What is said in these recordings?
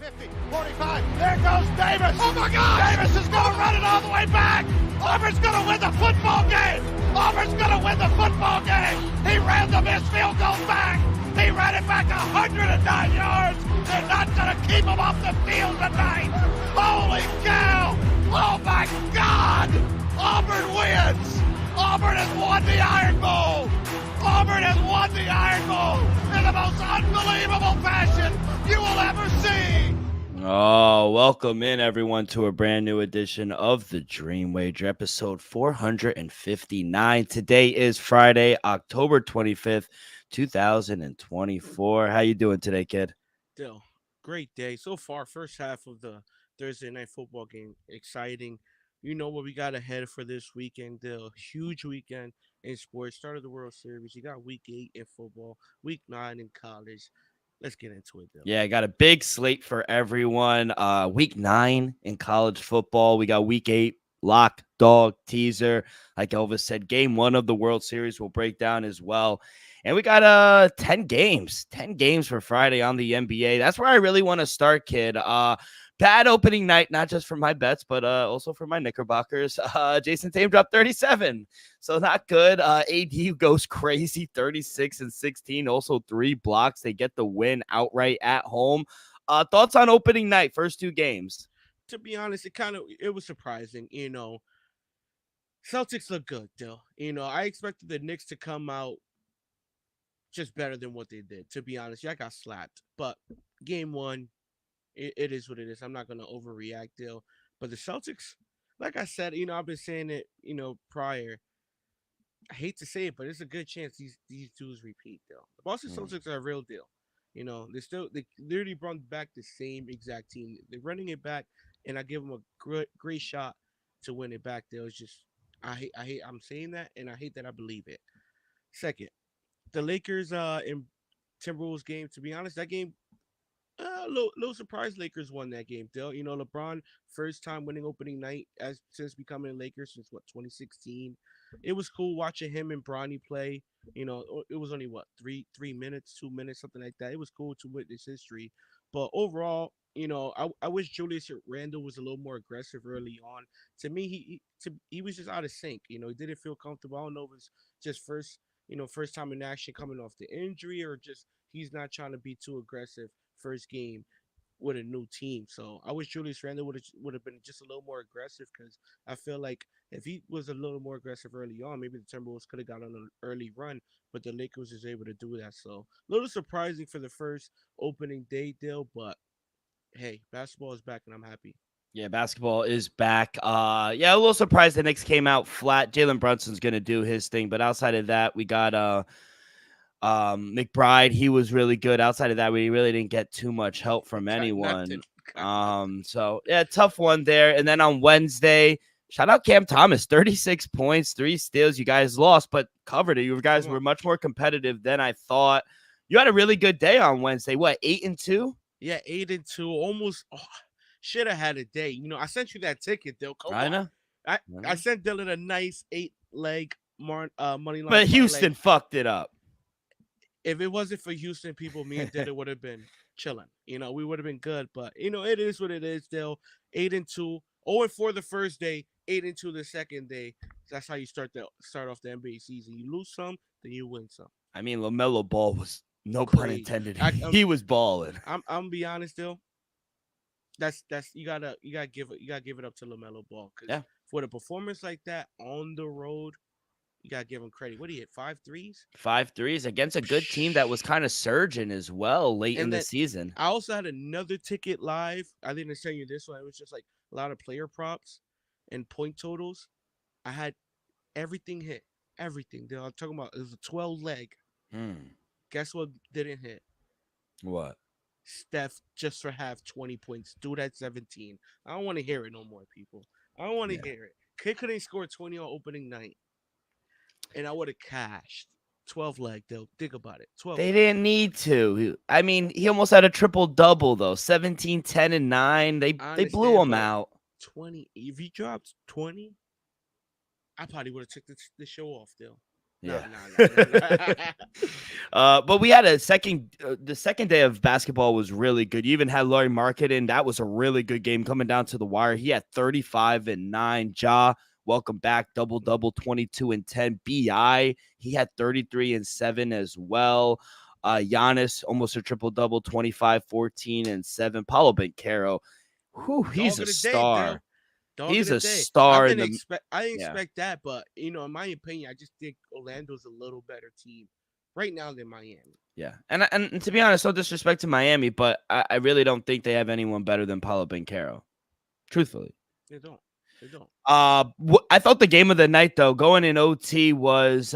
50, 45. There goes Davis. Oh, my God. Davis is going to run it all the way back. Auburn's going to win the football game. Auburn's going to win the football game. He ran the missed field goal back. He ran it back 109 yards. They're not going to keep him off the field tonight. Holy cow. Oh, my God. Auburn wins. Auburn has won the Iron Bowl. Auburn has won the Iron Bowl in the most unbelievable fashion you will ever see. Oh, welcome in everyone to a brand new edition of the Dream Wager, episode 459. Today is Friday, October 25th, 2024. How you doing today, kid? Still, great day so far. First half of the Thursday night football game, exciting. You know what we got ahead for this weekend, Dill. Huge weekend in sports. Start of the World Series. You got week 8 in football, week 9 in college. Let's get into it, Dill. Yeah, I got a big slate for everyone. Week 9 in college football. We got week 8, lock, dog, teaser. Like Elvis said, game 1 of the World Series will break down as well. And we got 10 games for Friday on the NBA. That's where I really want to start, kid. Bad opening night, not just for my bets, but also for my Knickerbockers. Jason Tatum dropped 37, so not good. AD goes crazy, 36 and 16, also 3 blocks. They get the win outright at home. Thoughts on opening night, first 2 games? To be honest, it was surprising. You know, Celtics look good, Dill. You know, I expected the Knicks to come out just better than what they did. To be honest, I got slapped, but game 1. It is what it is. I'm not going to overreact, Dill. But the Celtics, like I said, you know, I've been saying it, you know, prior. I hate to say it, but it's a good chance these dudes repeat, Dill. The Boston Celtics are a real deal. You know, they literally brought back the same exact team. They're running it back, and I give them a great shot to win it back, Dill. It's just, I'm saying that, and I hate that I believe it. Second, the Lakers in Timberwolves game, to be honest, that game, little surprise Lakers won that game, Dill. You know, LeBron, first time winning opening night since becoming Lakers since 2016. It was cool watching him and Bronny play. You know, it was only 3 minutes, 2 minutes, something like that. It was cool to witness history. But overall, you know, I wish Julius Randle was a little more aggressive early on. To me, he was just out of sync. You know, he didn't feel comfortable. I don't know if it's just first time in action coming off the injury, or just he's not trying to be too aggressive first game with a new team. So I wish Julius Randle would have been just a little more aggressive, because I feel like if he was a little more aggressive early on, maybe the Timberwolves could have got on an early run, but the Lakers was able to do that. So a little surprising for the first opening day deal, but hey, basketball is back and I'm happy. Yeah, basketball is back. A little surprised the Knicks came out flat. Jalen Brunson's gonna do his thing, but outside of that, we got McBride. He was really good. Outside of that, we really didn't get too much help from anyone. So yeah, tough one there. And then on Wednesday, shout out Cam Thomas, 36 points, 3 steals. You guys lost, but covered it. You guys were much more competitive than I thought. You had a really good day on Wednesday. What, 8-2? Yeah, 8-2. Almost. Should have had a day. You know, I sent you that ticket, Dill. Come on. Know. I sent Dylan a nice 8-leg money line. But Houston fucked it up. If it wasn't for Houston people, me and Dylan would have been chilling. You know, we would have been good. But, you know, it is what it is, Dill. 8-2. 0-4 the first day, 8-2 the second day. That's how you start off the NBA season. You lose some, then you win some. I mean, LaMelo Ball was, no pun intended. He was balling. I'm gonna be honest, Dill. That's you gotta give it up to LaMelo Ball, because for the performance like that on the road, you gotta give him credit. What did he hit? 5 threes? 5 threes against a good team that was kind of surging as well late in the season. I also had another ticket live. I didn't send you this one. It was just like a lot of player props and point totals. I had everything hit. Everything. I'm talking about, it was a 12 leg. Guess what didn't hit? What? Steph just for half 20 points. Dude at 17. I don't want to hear it no more, people. I don't want to hear it. Kid couldn't score 20 on opening night, and I would have cashed. 12 leg, though. Think about it. 12. They didn't need to. I mean, he almost had a triple double though. 17, 10, and 9. They blew him out. 20. If he dropped 20, I probably would have took the show off, though. Nah, Yeah. nah, nah, nah, nah. But we had the second day of basketball was really good. You even had Laurie Marketing. That was a really good game coming down to the wire. He had 35 and 9. Ja, welcome back. Double double, 22 and 10. Bi, he had 33 and 7 as well. Giannis almost a triple double, 25, 14 and 7. Paulo Banchero, whew, he's Dog a of the day, Dale. star. Dog of He's the a day. star in the I didn't yeah. expect that, but in my opinion, I just think Orlando's a little better team right now than Miami. Yeah, and to be honest, no disrespect to Miami, but I really don't think they have anyone better than Paulo Banchero. Truthfully, They don't. They don't. I thought the game of the night though, going in OT, was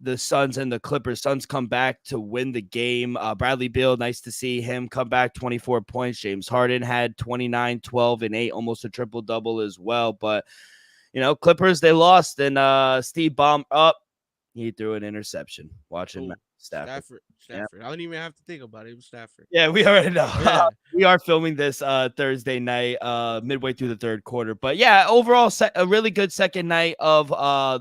the Suns and the Clippers. Suns come back to win the game. Bradley Beal, nice to see him come back, 24 points. James Harden had 29, 12 and 8, almost a triple double as well. But Clippers, they lost, and Steve Baum up. He threw an interception. Watching Matt Who? Stafford. Yeah. Stafford. I don't even have to think about it. It was Stafford. Yeah, we already know. Yeah. We are filming this Thursday night, midway through the third quarter. But yeah, overall, a really good second night of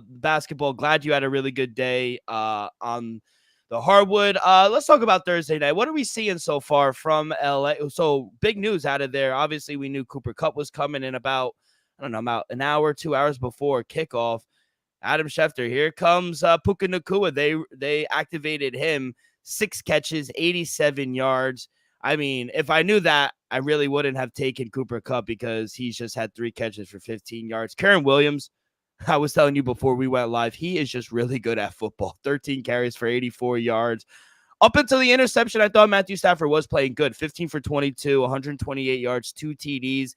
basketball. Glad you had a really good day on the hardwood. Let's talk about Thursday night. What are we seeing so far from LA? So big news out of there. Obviously, we knew Cooper Cup was coming in about, I don't know, about an hour, 2 hours before kickoff. Adam Schefter, here comes Puka Nacua. They activated him, 6 catches, 87 yards. I mean, if I knew that, I really wouldn't have taken Cooper Cup because he's just had 3 catches for 15 yards. Karen Williams, I was telling you before we went live, he is just really good at football. 13 carries for 84 yards. Up until the interception, I thought Matthew Stafford was playing good. 15 for 22, 128 yards, 2 TDs.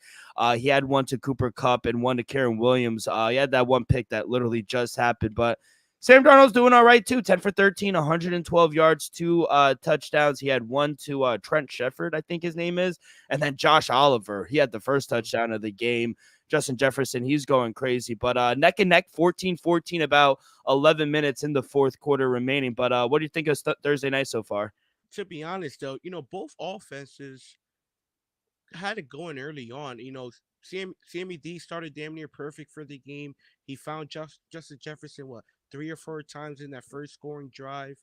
He had one to Cooper Cup and one to Karen Williams. He had that one pick that literally just happened. But Sam Darnold's doing all right, too. 10 for 13, 112 yards, 2 touchdowns. He had one to Trent Shepard, I think his name is. And then Josh Oliver, he had the first touchdown of the game. Justin Jefferson, he's going crazy. But neck and neck, 14-14, about 11 minutes in the fourth quarter remaining. But what do you think of Thursday night so far? To be honest, though, both offenses had it going early on. Sammy D started damn near perfect for the game. He found Justin Jefferson, 3 or 4 times in that first scoring drive.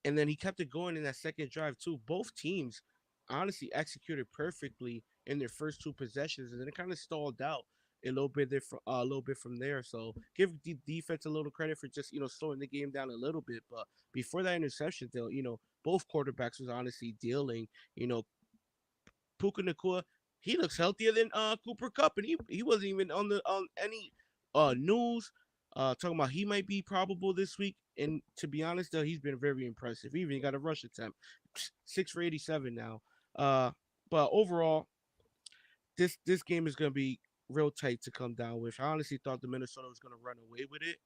And then he kept it going in that second drive, too. Both teams honestly executed perfectly in their first 2 possessions, and then it kind of stalled out a little bit from there. So give the defense a little credit for just slowing the game down a little bit. But before that interception, though, both quarterbacks was honestly dealing. You know, Puka Nakua, he looks healthier than Cooper Cup, and he wasn't even on any news talking about he might be probable this week. And to be honest, though, he's been very impressive. He even got a rush attempt, 6 for 87 now. Uh, but overall, this game is gonna be real tight to come down with. I honestly thought the Minnesota was gonna run away with it,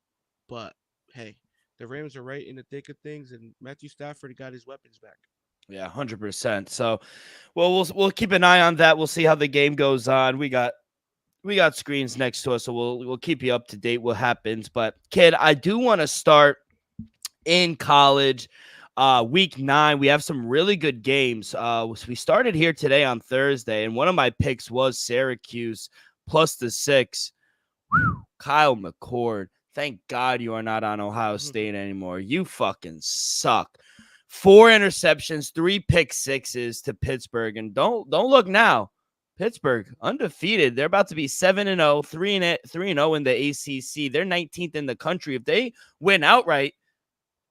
but hey, the Rams are right in the thick of things, and Matthew Stafford got his weapons back. Yeah, 100%. So, well, we'll keep an eye on that. We'll see how the game goes on. We got screens next to us, so we'll keep you up to date what happens. But kid, I do want to start in college. Week 9, we have some really good games. We started here today on Thursday, and one of my picks was Syracuse plus the 6. Kyle McCord, thank God you are not on Ohio State anymore. You fucking suck. 4 interceptions, 3 pick sixes to Pittsburgh, and don't look now. Pittsburgh undefeated. They're about to be 7-0, 3-0 in the ACC. They're 19th in the country. If they win outright,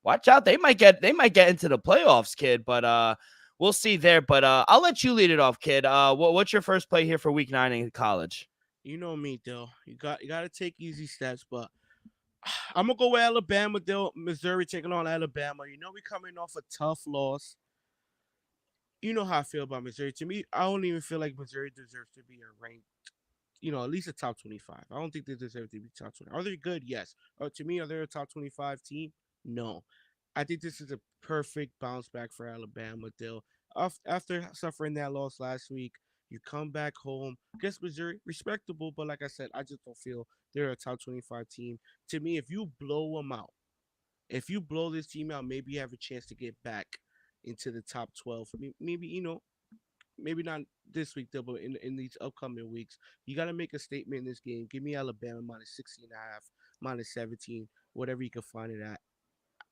watch out. They might get into the playoffs, kid. But we'll see there. But I'll let you lead it off, kid. What's your first play here for week 9 in college? You know me, Dill. You got to take easy steps, but I'm gonna go with Alabama, Dill. Missouri taking on Alabama. We coming off a tough loss. You know how I feel about Missouri. To me, I don't even feel like Missouri deserves to be a ranked, at least a top 25. I don't think they deserve to be top 20. Are they good? Yes. To me, are they a top 25 team? No. I think this is a perfect bounce back for Alabama, Dill. After suffering that loss last week, you come back home. Guess Missouri, respectable, but like I said, I just don't feel they're a top 25 team. To me, if you blow them out, if you blow this team out, maybe you have a chance to get back into the top 12. Maybe, maybe not this week, though, but in these upcoming weeks, you got to make a statement in this game. Give me Alabama minus 16.5, minus 17, whatever you can find it at.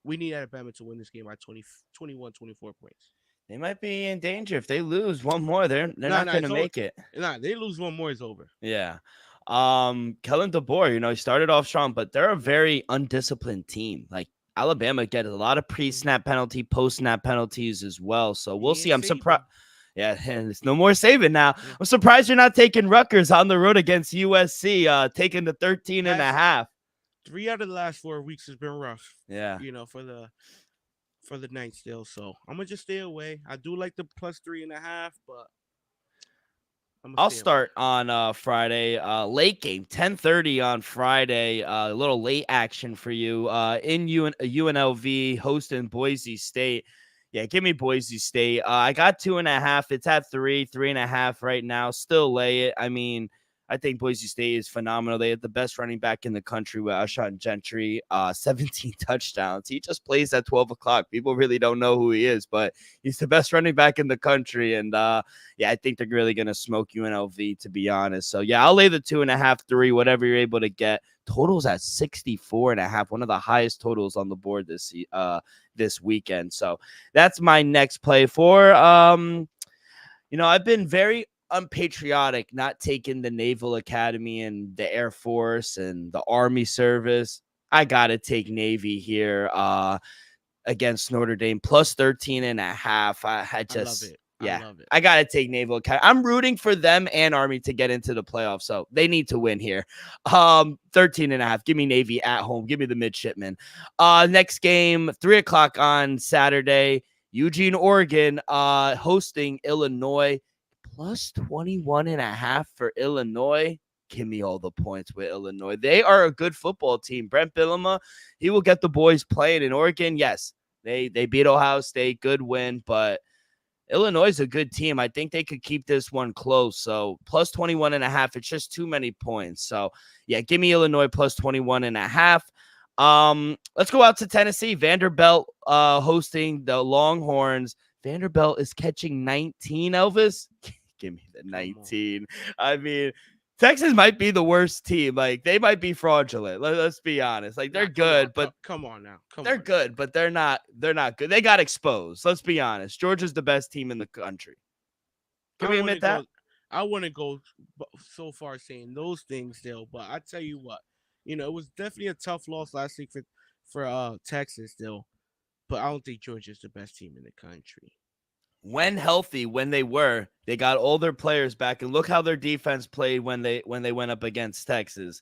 We need Alabama to win this game by 20, 21, 24 points. They might be in danger if they lose one more. They're not going to It's over. make it. They lose one more, it's over. Yeah. Kellen DeBoer, he started off strong, but they're a very undisciplined team. Like Alabama gets a lot of pre-snap penalty, post-snap penalties as well. So we'll see. I'm surprised. Yeah, and it's no more saving now. Yeah. I'm surprised you're not taking Rutgers on the road against USC, taking the 13 and a half. 3 out of the last 4 weeks has been rough. Yeah. For the night still. So I'm gonna just stay away. I do like the plus 3.5, but I'll start on Friday. Late game, 10:30 on Friday. A little late action for you. In UNLV hosting Boise State. Yeah, give me Boise State. I got 2.5. It's at 3.5 right now. Still lay it. I mean, I think Boise State is phenomenal. They have the best running back in the country with Ashon Gentry, 17 touchdowns. He just plays at 12 o'clock. People really don't know who he is, but he's the best running back in the country. And yeah, I think they're really going to smoke UNLV, to be honest. So yeah, I'll lay the 2.5, 3, whatever you're able to get. Totals at 64.5, one of the highest totals on the board this weekend. So that's my next play for, I've been very unpatriotic not taking the Naval Academy and the Air Force and the Army service. I gotta take Navy here against Notre Dame plus 13.5. I just love it. Yeah, I love it. I gotta take Naval Academy. I'm rooting for them and Army to get into the playoffs, so they need to win here. 13.5. Give me Navy at home. Give me the midshipmen. Next game, 3:00 on Saturday. Eugene, Oregon, hosting Illinois. Plus 21.5 for Illinois. Give me all the points with Illinois. They are a good football team. Brent Bielema, he will get the boys playing in Oregon. Yes, they beat Ohio State. Good win, but Illinois is a good team. I think they could keep this one close. So plus 21.5. It's just too many points. So yeah, give me Illinois plus 21.5. Let's go out to Tennessee. Vanderbilt hosting the Longhorns. Vanderbilt is catching 19, Elvis. Give me the 19. I mean, Texas might be the worst team. Like, they might be fraudulent. Let's be honest. Like, they're good, but come on now. They're good, but they're not good. They got exposed. Let's be honest. Georgia's the best team in the country. Can we admit that? I wouldn't go so far saying those things still, but I tell you what, it was definitely a tough loss last week for Texas still, but I don't think Georgia's the best team in the country. When healthy, they got all their players back, and look how their defense played when they went up against Texas.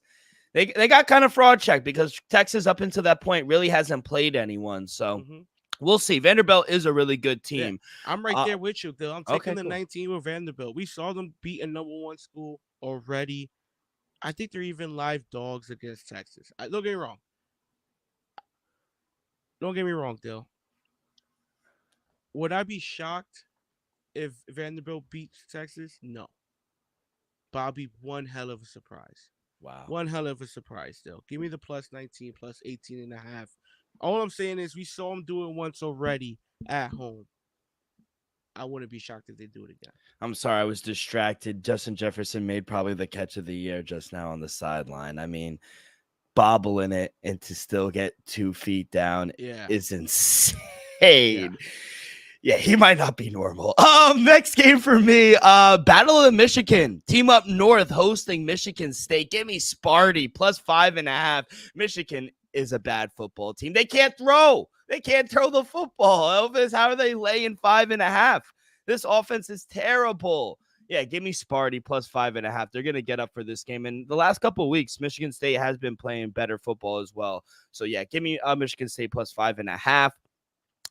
They got kind of fraud checked because Texas up until that point really hasn't played anyone. So we'll see. Vanderbilt is a really good team. Yeah, I'm right there with you, Bill. I'm taking the 19 with Vanderbilt. We saw them beat a number 1 school already. I think they're even live dogs against Texas. Don't get me wrong. Don't get me wrong, Dill. Would I be shocked if Vanderbilt beats Texas? No. But I'll be one hell of a surprise. Wow. One hell of a surprise, still. Give me the plus 19, plus 18.5. All I'm saying is we saw them do it once already at home. I wouldn't be shocked if they do it again. I'm sorry, I was distracted. Justin Jefferson made probably the catch of the year just now on the sideline. I mean, bobbling it and to still get 2 feet down is insane. Yeah, he might not be normal. Next game for me, Battle of Michigan. Team up north hosting Michigan State. Give me Sparty plus 5.5. Michigan is a bad football team. They can't throw. They can't throw the football. Elvis, how are they laying 5.5? This offense is terrible. Yeah, give me Sparty plus 5.5. They're going to get up for this game. And the last couple of weeks, Michigan State has been playing better football as well. So yeah, give me Michigan State plus 5.5.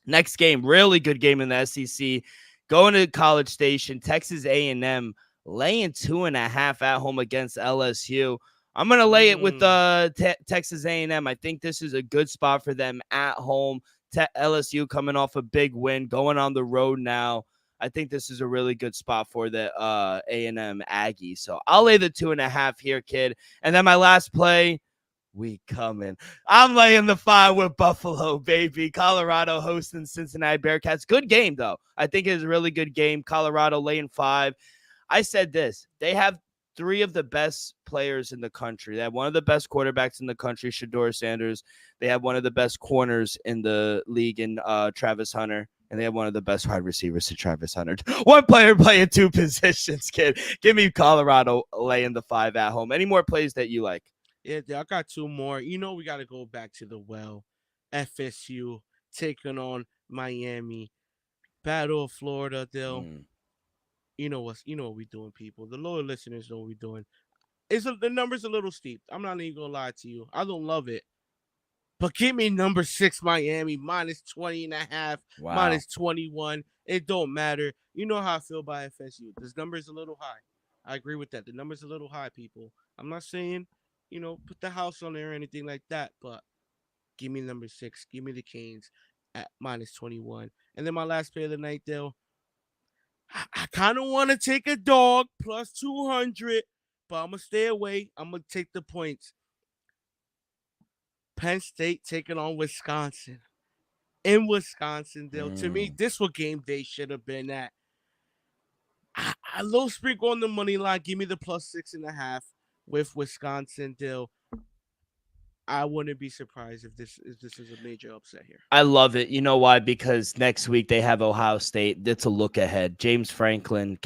Next game, really good game in the SEC. Going to College Station, Texas A&M laying 2.5 at home against LSU. I'm going to lay it with Texas A&M. I think this is a good spot for them at home. LSU coming off a big win, going on the road now. I think this is a really good spot for the A&M Aggies. So I'll lay the 2.5 here, kid. And then my last play, we coming. I'm laying the 5 with Buffalo, baby. Colorado hosting Cincinnati Bearcats. Good game, though. I think it's a really good game. Colorado laying 5. I said this. They have three of the best players in the country. They have one of the best quarterbacks in the country, Shador Sanders. They have one of the best corners in the league in Travis Hunter. And they have one of the best wide receivers to Travis Hunter. One player playing two positions, kid. Give me Colorado laying the 5 at home. Any more plays that you like? Yeah, I got two more. We got to go back to the well. FSU taking on Miami. Battle of Florida, Dill. Mm. You know what we doing, people. The loyal listeners know what we doing. The number's a little steep. I'm not even gonna lie to you. I don't love it. But give me number 6 Miami minus 20 and a half, Wow. minus 21. It don't matter. You know how I feel about FSU. This number is a little high. I agree with that. The number's a little high, people. I'm not saying, put the house on there or anything like that, but give me number 6. Give me the Canes at minus 21. And then my last play of the night, Dale. I kind of want to take a dog plus 200, but I'm going to stay away. I'm going to take the points. Penn State taking on Wisconsin. In Wisconsin, Dale. To me, Mm. this what game day should have been at. A low sprinkle on the money line. Give me the plus 6.5 with Wisconsin, Dale. I wouldn't be surprised if this is a major upset here. I love it. You know why? Because next week they have Ohio State. That's a look ahead. James Franklin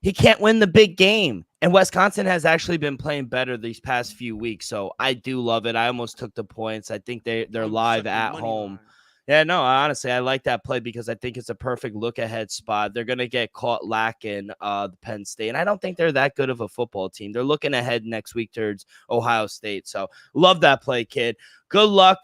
he can't win the big game. And Wisconsin has actually been playing better these past few weeks. So I do love it. I almost took the points. I think they're I'm just live like the at money home. line. Yeah, no, honestly, I like that play because I think it's a perfect look ahead spot. They're going to get caught lacking the Penn State. And I don't think they're that good of a football team. They're looking ahead next week towards Ohio State. So love that play, kid. Good luck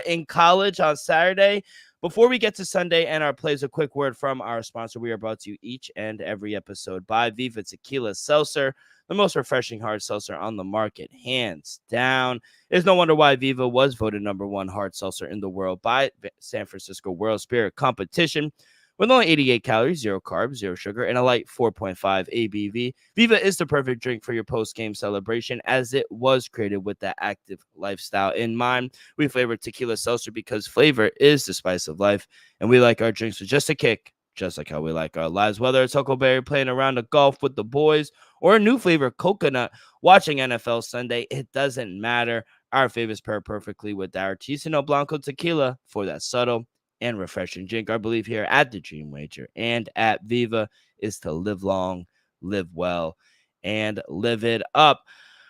in college on Saturday. Before we get to Sunday and our plays, a quick word from our sponsor. We are brought to you each and every episode by Viva Tequila Seltzer, the most refreshing hard seltzer on the market, hands down. It's no wonder why Viva was voted #1 hard seltzer in the world by San Francisco World Spirit Competition. With only 88 calories, 0 carbs, 0 sugar, and a light 4.5 ABV, Viva is the perfect drink for your post-game celebration as it was created with that active lifestyle in mind. We flavor tequila seltzer because flavor is the spice of life, and we like our drinks with just a kick, just like how we like our lives. Whether it's Huckleberry playing around the golf with the boys or a new flavor coconut watching NFL Sunday, it doesn't matter. Our favorites pair perfectly with our Artisanal Blanco tequila for that subtle and refreshing drink. Our belief here at the Dream Wager and at Viva is to live long, live well, and live it up.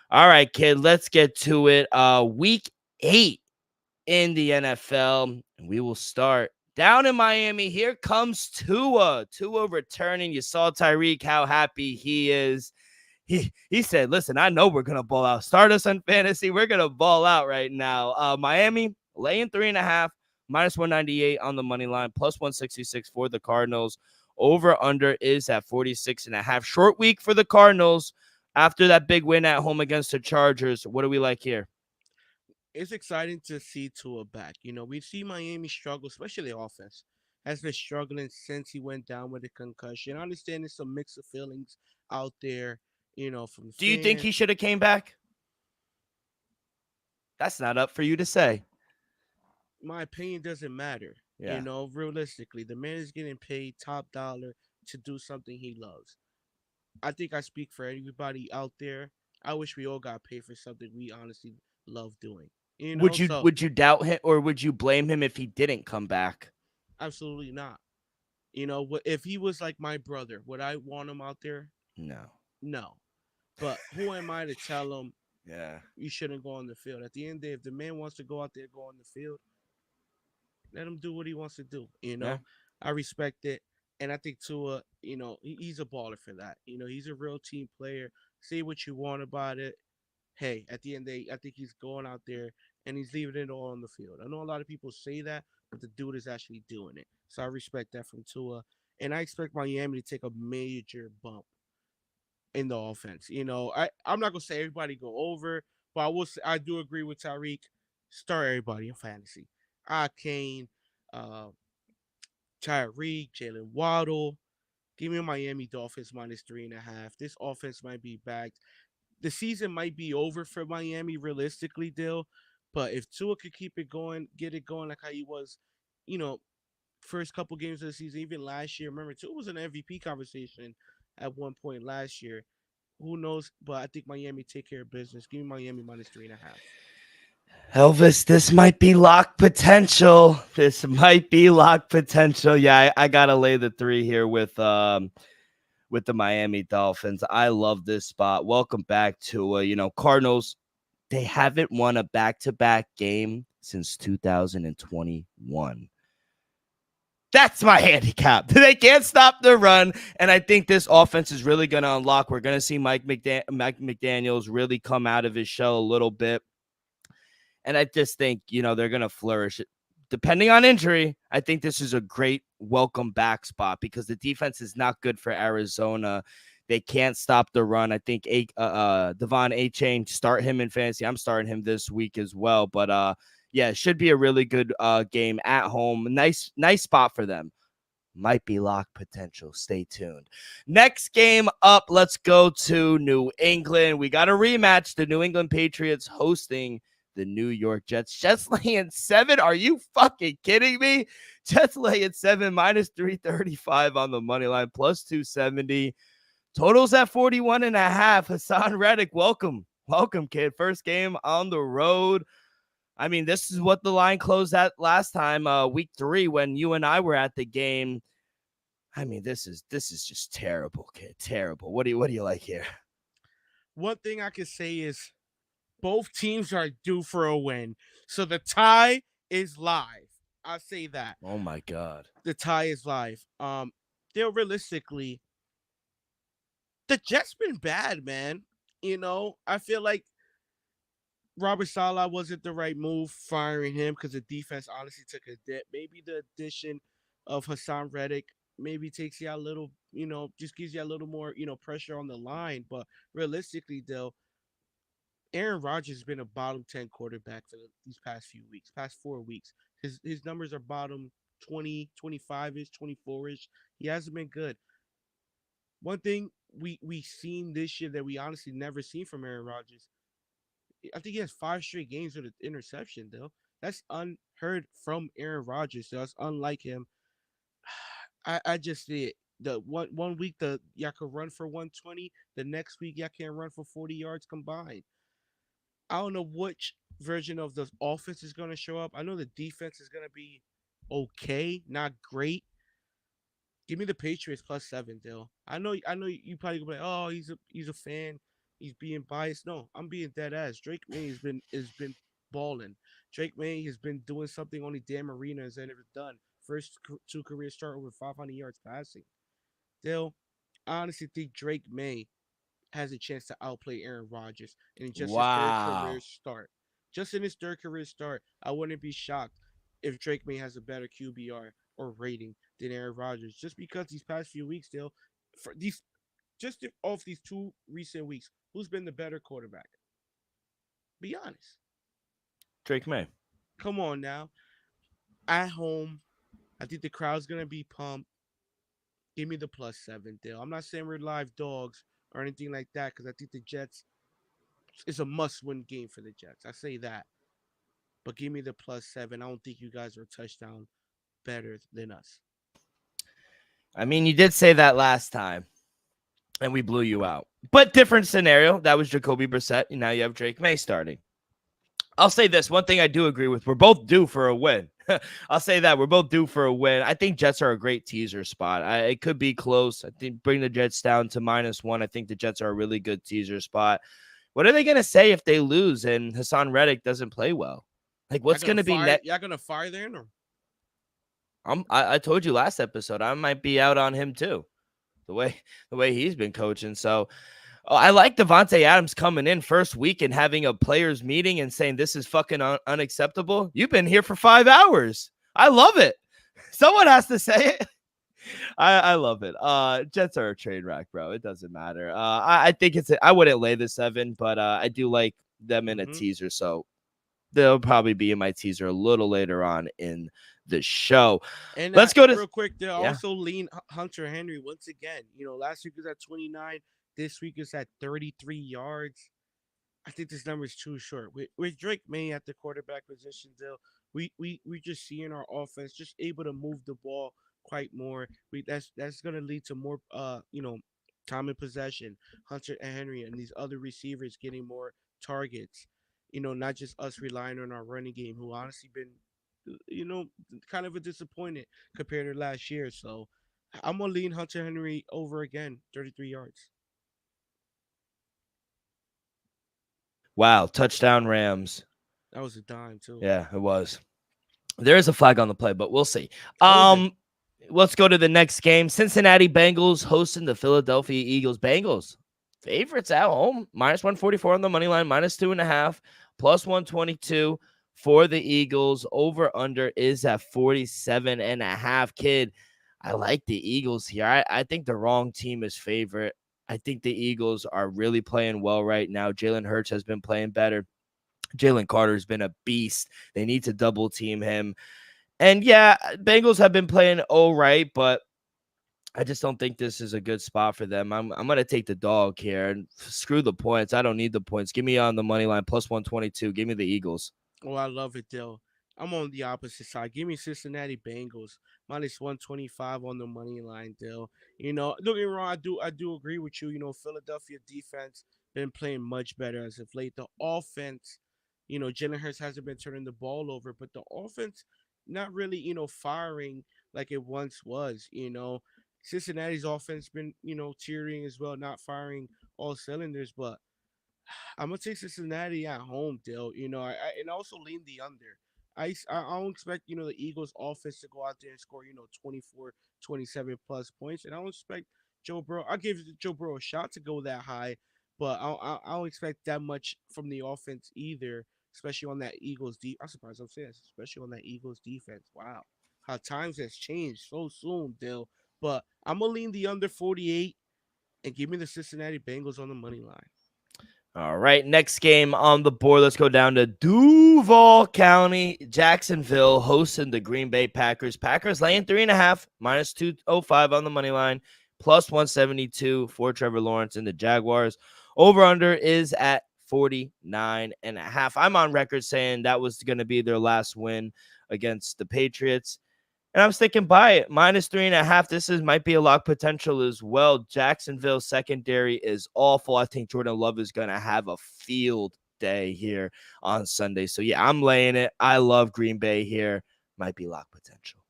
All right, kid, let's get to it. Week 8 in the NFL, and we will start down in Miami. Here comes Tua. Tua returning. You saw Tyreek, how happy he is. He said, listen, I know we're going to ball out. Start us on fantasy. We're going to ball out right now. Miami laying 3.5, minus 198 on the money line, plus 166 for the Cardinals. Over under is at 46.5. Short week for the Cardinals after that big win at home against the Chargers. What do we like here? It's exciting to see Tua back. We see Miami struggle, especially the offense. Has been struggling since he went down with a concussion. I understand there's some mix of feelings out there, from the Do you think fan. he should have came back? That's not up for you to say. My opinion doesn't matter. Yeah. Realistically, the man is getting paid top dollar to do something he loves. I think I speak for everybody out there. I wish we all got paid for something we honestly love doing. So Would you doubt him or would you blame him if he didn't come back? absolutely not. If he was like my brother, would I want him out there? No. No. But who am I to tell him Yeah. you shouldn't go on the field? At the end of the day, if the man wants to go out there, go on the field, let him do what he wants to do. Yeah. I respect it. And I think Tua, he's a baller for that. He's a real team player. Say what you want about it. Hey, at the end of the day, I think he's going out there and he's leaving it all on the field. I know a lot of people say that, but the dude is actually doing it. So I respect that from Tua. And I expect Miami to take a major bump in the offense. I'm not gonna say everybody go over, but I do agree with Tyreek. Start everybody in fantasy. Kane, uh, Tyreek, Jalen Waddle. Give me Miami Dolphins minus 3.5. This offense might be backed. The season might be over for Miami realistically, Dill. But if Tua could keep it going, get it going like how he was, you know, first couple games of the season, even last year. Remember, Tua was an MVP conversation at one point last year. Who knows? But I think Miami take care of business. Give me Miami minus 3.5. Elvis, this might be lock potential. This might be lock potential. Yeah, I gotta lay the 3 here with the Miami Dolphins. I love this spot. Welcome back to Cardinals. They haven't won a back-to-back game since 2021. That's my handicap. They can't stop the run, and I think this offense is really going to unlock. We're going to see Mike McDaniels really come out of his shell a little bit, and I just think, they're going to flourish. Depending on injury, I think this is a great welcome back spot because the defense is not good for Arizona. They can't stop the run. I think Devon A-Chain, start him in fantasy. I'm starting him this week as well. But yeah, it should be a really good game at home. Nice spot for them. Might be lock potential. Stay tuned. Next game up, let's go to New England. We got a rematch. The New England Patriots hosting the New York Jets. Jets laying 7. Are you fucking kidding me? Jets laying 7, minus 335 on the money line, plus 270. Totals at 41.5. Hassan Reddick, welcome. Welcome, kid. First game on the road. I mean, this is what the line closed at last time, week 3, when you and I were at the game. I mean, this is just terrible, kid. Terrible. What do you like here? One thing I can say is both teams are due for a win. So the tie is live. I'll say that. Oh my God. The tie is live. They'll realistically, the Jets been bad, man. I feel like Robert Saleh wasn't the right move firing him because the defense honestly took a dip. Maybe the addition of Hassan Reddick maybe takes you out a little, just gives you a little more, pressure on the line. But realistically, though, Aaron Rodgers has been a bottom 10 quarterback for these past few weeks, past 4 weeks. His numbers are bottom 20, 25 ish, 24 ish. He hasn't been good. One thing we seen this year that we honestly never seen from Aaron Rodgers. I think he has 5 straight games with an interception, though. That's unheard from Aaron Rodgers. So that's unlike him. I just see it. The one week y'all could run for 120. The next week y'all can't run for 40 yards combined. I don't know which version of the offense is going to show up. I know the defense is going to be okay, not great. Give me the Patriots plus 7, Dill. I know. You probably gonna be like, oh, he's a fan. He's being biased. No, I'm being dead ass. Drake May has been balling. Drake May has been doing something only Dan Marino has ever done. First two career start over 500 yards passing. Dill, I honestly think Drake May has a chance to outplay Aaron Rodgers in just his third career Wow. start. Just in his third career start, I wouldn't be shocked if Drake May has a better QBR or rating than Aaron Rodgers. Just because these past few weeks, still, for these, just off these 2 recent weeks, who's been the better quarterback? Be honest. Drake May. Come on now. At home, I think the crowd's gonna be pumped. Give me the plus 7, Dale. I'm not saying we're live dogs or anything like that because I think the Jets is a must-win game for the Jets. I say that, but give me the plus 7. I don't think you guys are a touchdown better than us. I mean, you did say that last time, and we blew you out. But different scenario. That was Jacoby Brissett, and now you have Drake May starting. I'll say this. One thing I do agree with, we're both due for a win. I'll say that. We're both due for a win. I think Jets are a great teaser spot. It could be close. I think bring the Jets down to -1. I think the Jets are a really good teaser spot. What are they going to say if they lose and Hassan Reddick doesn't play well? Like, what's going to be next? Y'all gonna fire there? Or? I told you last episode, I might be out on him too. The way he's been coaching. So I like Devontae Adams coming in first week and having a players meeting and saying this is fucking unacceptable. You've been here for 5 hours. I love it. Someone has to say it. I love it. Jets are a train wreck, bro. It doesn't matter. I think I wouldn't lay the 7, but I do like them in a teaser. So they'll probably be in my teaser a little later on in the show. And let's go to real quick. They'll also lean Hunter Henry once again. Last week was at 29. This week is at 33 yards. I think this number is too short. With Drake May at the quarterback position, though, we just seeing our offense just able to move the ball quite more. That's gonna lead to more time in possession, Hunter and Henry and these other receivers getting more targets. Not just us relying on our running game, who honestly been, you know, kind of a disappointment compared to last year. So I'm gonna lean Hunter Henry over again, 33 yards. Wow, touchdown Rams. That was a dime too. Yeah, it was. There is a flag on the play, but we'll see. Okay. Let's go to the next game. Cincinnati Bengals hosting the Philadelphia Eagles. Bengals favorites at home, minus 144 on the money line, minus 2.5, plus 122 for the Eagles. Over under is at 47.5. Kid, I like the Eagles here. I think the wrong team is favorite. I think the Eagles are really playing well right now. Jalen Hurts has been playing better. Jalen Carter's been a beast. They need to double team him. And yeah, Bengals have been playing all right, but I just don't think this is a good spot for them. I'm gonna take the dog here and screw the points. I don't need the points. Give me on the money line plus 122. Give me the Eagles. Oh, I love it, Dill. I'm on the opposite side. Give me Cincinnati Bengals minus 125 on the money line, Dill. Don't get me wrong. I do agree with you. Philadelphia defense been playing much better as of late. The offense, Jalen Hurts hasn't been turning the ball over, but the offense not really, firing like it once was. Cincinnati's offense been, teetering as well, not firing all cylinders, but I'm gonna take Cincinnati at home, Dale. And also lean the under. I don't expect the Eagles offense to go out there and score 24, 27 plus points, and I don't expect Joe Burrow. I give Joe Burrow a shot to go that high, but I don't expect that much from the offense either, especially on that Eagles. I'm surprised I'm saying this, especially on that Eagles defense. Wow, how times has changed so soon, Dale. But I'm gonna lean the under 48 and give me the Cincinnati Bengals on the money line. All right, next game on the board. Let's go down to Duval County. Jacksonville hosting the Green Bay Packers. Packers laying 3.5, minus 205 on the money line, plus 172 for Trevor Lawrence and the Jaguars. Over under is at 49.5. I'm on record saying that was going to be their last win against the Patriots. And I'm sticking by it. Minus 3.5. This might be a lock potential as well. Jacksonville secondary is awful. I think Jordan Love is going to have a field day here on Sunday. So, yeah, I'm laying it. I love Green Bay here. Might be lock potential.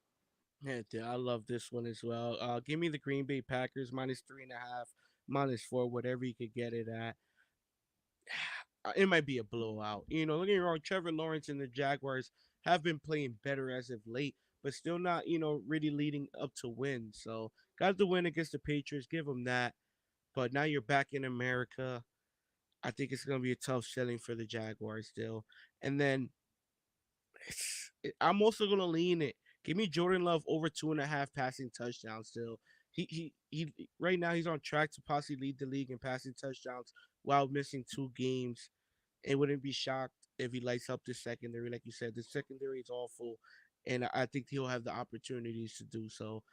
Yeah, dude, I love this one as well. Give me the Green Bay Packers minus 3.5, -4, whatever you could get it at. It might be a blowout. Don't get me wrong. Trevor Lawrence and the Jaguars have been playing better as of late, but still not, really leading up to win. So got the win against the Patriots. Give them that. But now you're back in America. I think it's gonna be a tough selling for the Jaguars still. And then I'm also gonna lean it. Give me Jordan Love over 2.5 passing touchdowns. Still, he right now he's on track to possibly lead the league in passing touchdowns while missing 2 games. It wouldn't be shocked if he lights up the secondary, like you said. The secondary is awful, and I think he'll have the opportunities to do so.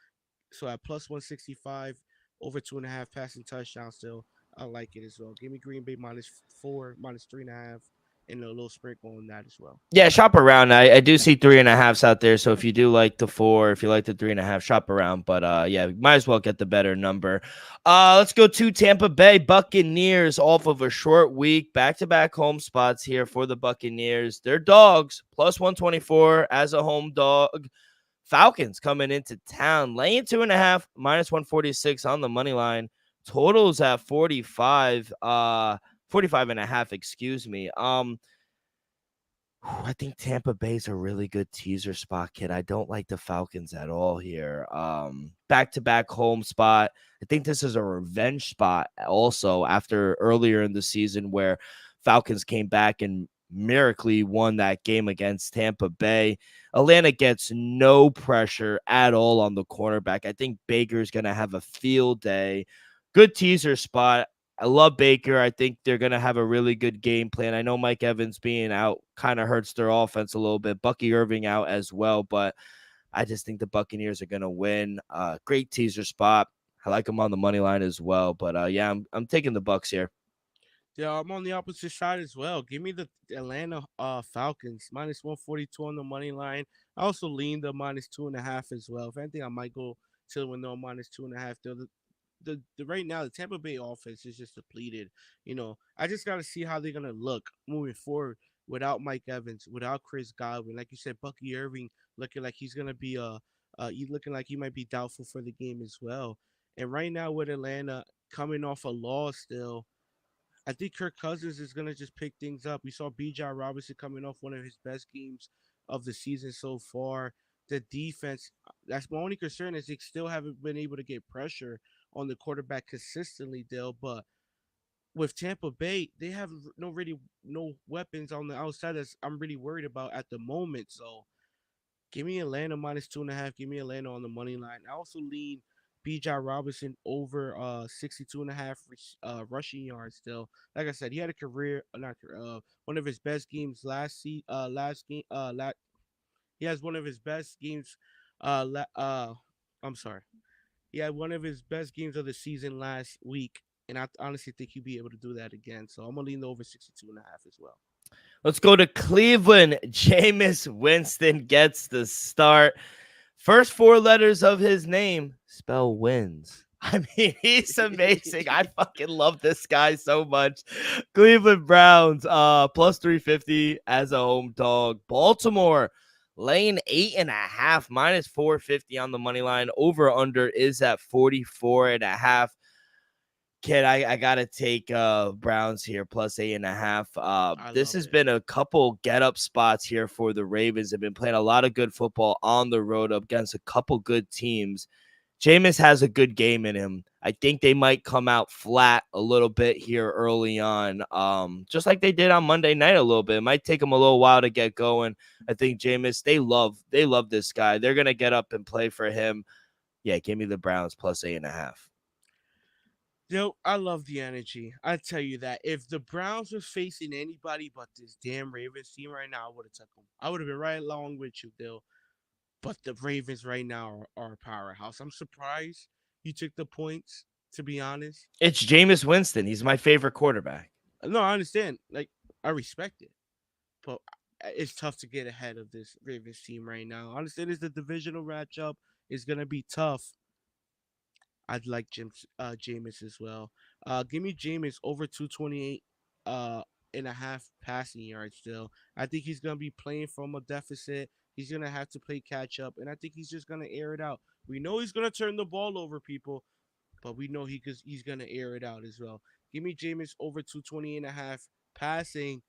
So at plus 165, over 2.5 passing touchdowns. Still, I like it as well. Give me Green Bay -4, -3.5, and a little sprinkle on that as well. Yeah, shop around. I do see 3.5s out there. So if you do like the 4, if you like the 3.5, shop around. But yeah, might as well get the better number. Let's go to Tampa Bay Buccaneers off of a short week. Back-to-back home spots here for the Buccaneers. They're dogs, plus 124 as a home dog. Falcons coming into town, laying 2.5, -146 on the money line. Totals at 45, 45.5, excuse me. I think Tampa Bay's a really good teaser spot, kid. I don't like the Falcons at all here. Back-to-back home spot. I think this is a revenge spot also after earlier in the season where Falcons came back and miraculously won that game against Tampa Bay. Atlanta gets no pressure at all on the cornerback. I think Baker's going to have a field day. Good teaser spot. I love Baker. I think they're going to have a really good game plan. I know Mike Evans being out kind of hurts their offense a little bit. Bucky Irving out as well, but I just think the Buccaneers are going to win. Great teaser spot. I like them on the money line as well, but yeah, I'm taking the Bucks here. Yeah, I'm on the opposite side as well. Give me the Atlanta Falcons -142 on the money line. I also lean the -2.5 as well. If anything, I might go to the window -2.5. the right now the Tampa Bay offense is just depleted. I just got to see how they're gonna look moving forward without Mike Evans, without Chris Godwin. Like you said, Bucky Irving looking like he's gonna be he looking like he might be doubtful for the game as well. And right now with Atlanta coming off a loss still, I think Kirk Cousins is gonna just pick things up. We saw Bijan Robinson coming off one of his best games of the season so far. The defense, that's my only concern, is they still haven't been able to get pressure on the quarterback consistently, Dale. But with Tampa Bay, they have no weapons on the outside that I'm really worried about at the moment. So give me Atlanta minus 2.5. Give me Atlanta on the money line. I also lean Bijan Robinson over 62.5 rushing yards still. Like I said, he had a career not one of his best games last game he has one of his best games I'm sorry. He had one of his best games of the season last week, and I honestly think he'll be able to do that again. So I'm gonna lean over 62.5 as well. Let's go to Cleveland. Jameis Winston gets the start. First four letters of his name spell wins. I mean, he's amazing. I fucking love this guy so much. Cleveland Browns, plus 350 as a home dog. Baltimore, laying 8.5, minus 450 on the money line. Over under is at 44.5. Kid, I gotta take Browns here plus 8.5. I This love has it. been a couple get up spots here for the Ravens. They've been playing a lot of good football on the road up against a couple good teams. Jameis has a good game in him. I think they might come out flat a little bit here early on, just like they did on Monday night a little bit. It might take them a little while to get going. I think Jameis, they love this guy. They're gonna get up and play for him. Yeah, give me the Browns plus 8.5. Yo, I love the energy. I tell you that if the Browns was facing anybody but this damn Ravens team right now, I would have took them. I would have been right along with you, Dill. But the Ravens right now are a powerhouse. I'm surprised you took the points. To be honest, It's Jameis Winston. He's my favorite quarterback. no, I understand. Like I respect it, but it's tough to get ahead of this Ravens team right now. I understand it's the divisional matchup. It's gonna be tough. I'd like Jameis as well. Give me Jameis over 228 and a half passing yards still. I think he's gonna be playing from a deficit. He's gonna have to play catch up, and I think he's just gonna air it out. We know he's gonna turn the ball over, people, but we know he's gonna air it out as well. Give me Jameis over 220 and a half passing,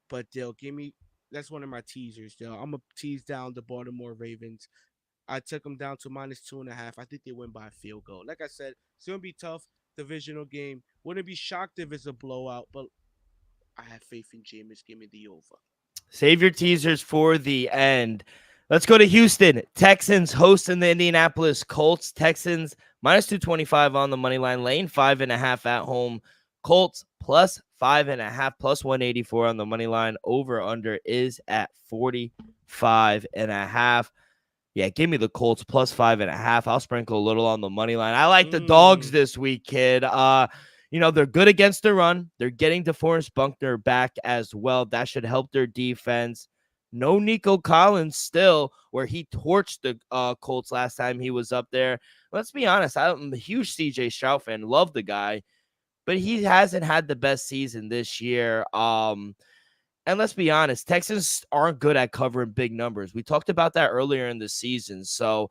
but they'll give me that's one of my teasers, though. I'm gonna tease down the Baltimore Ravens. I took them down to minus 2.5. I think they win by a field goal. Like I said, it's gonna be tough. Divisional game. Wouldn't be shocked if it's a blowout, but I have faith in Jameis. Give me the over. Save your teasers for the end. Let's go to Houston. Texans hosting the Indianapolis Colts. Texans minus 225 on the money line, laying 5.5 at home. Colts plus 5.5, plus 184 on the money line. Over under is at 45.5. Yeah, give me the Colts plus 5.5. I'll sprinkle a little on the money line. I like the dogs this week, kid. They're good against the run. They're getting DeForest Buckner back as well. That should help their defense. No Nico Collins still, where he torched the Colts last time he was up there. Let's be honest, I'm a huge CJ Stroud fan. Love the guy, but he hasn't had the best season this year. And let's be honest, Texans aren't good at covering big numbers. We talked about that earlier in the season. So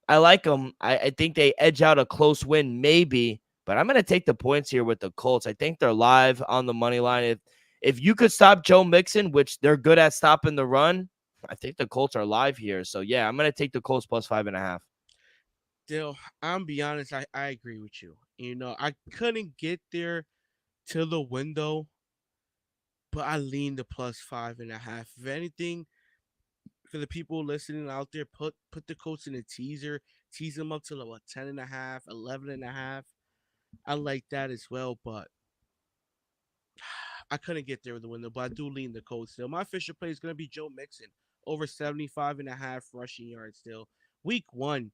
I like them. I think they edge out a close win, maybe, but I'm going to take the points here with the Colts. I think they're live on the money line. If you could stop Joe Mixon, which they're good at stopping the run, I think the Colts are live here. So, yeah, I'm going to take the Colts plus 5.5. Dill, I'm be honest, I agree with you. I couldn't get there to the window, but I lean the plus 5.5. If anything, for the people listening out there, put the Colts in a teaser, tease them up to like what 10.5, 11.5. I like that as well, but I couldn't get there with the window, but I do lean the Colts still. My official play is gonna be Joe Mixon over 75.5 rushing yards still. Week one,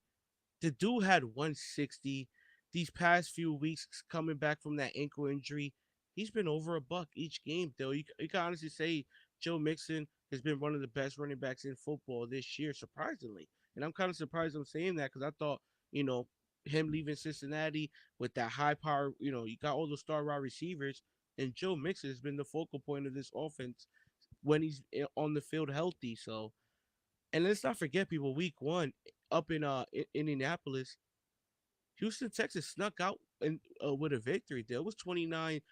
the dude had 160. These past few weeks coming back from that ankle injury, he's been over a buck each game, though. You can honestly say Joe Mixon has been one of the best running backs in football this year, surprisingly. And I'm kind of surprised I'm saying that because I thought, you know, him leaving Cincinnati with that high power, you got all the star wide receivers, and Joe Mixon has been the focal point of this offense when he's on the field healthy. So, and let's not forget, people, week one up in Indianapolis, Houston, Texas snuck out with a victory there. It was 29-27.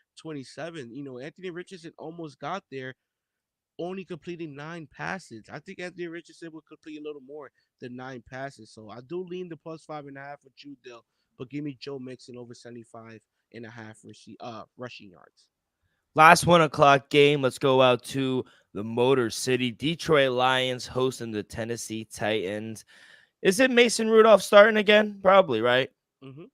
Anthony Richardson almost got there, only completing 9 passes. I think Anthony Richardson would complete a little more than 9 passes. So I do lean the +5.5 with you, Dill, but give me Joe Mixon over 75.5 rushing yards. Last 1 o'clock game. Let's go out to the Motor City. Detroit Lions hosting the Tennessee Titans. Is it Mason Rudolph starting again? Probably, right? Mm-hmm.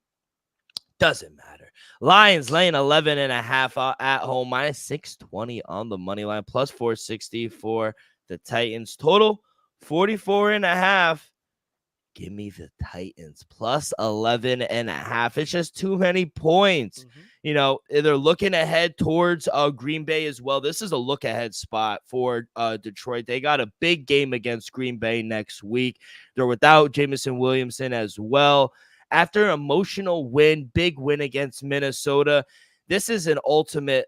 Doesn't matter. Lions laying 11.5 at home, -620 on the money line, +460 for the Titans. Total 44.5. Give me the Titans +11.5. It's just too many points. Mm-hmm. They're looking ahead towards Green Bay as well. This is a look ahead spot for Detroit. They got a big game against Green Bay next week. They're without Jamison Williamson as well. After an emotional win, big win against Minnesota, this is an ultimate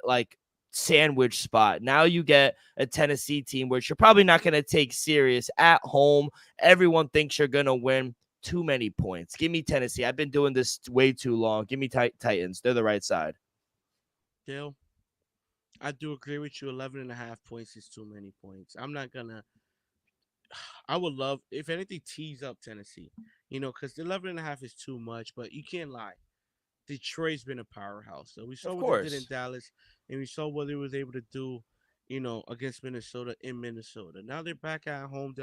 sandwich spot. Now you get a Tennessee team, which you're probably not going to take serious at home. Everyone thinks you're going to win. Too many points. Give me Tennessee. I've been doing this way too long. Give me Titans. They're the right side. Dill, I do agree with you. 11.5 points is too many points. I'm not going to. I would love, if anything, tease up Tennessee, because the 11.5 is too much, but you can't lie. Detroit's been a powerhouse. So we saw Of what they did in course. Dallas, and we saw what they was able to do, against Minnesota in Minnesota. Now they're back at home.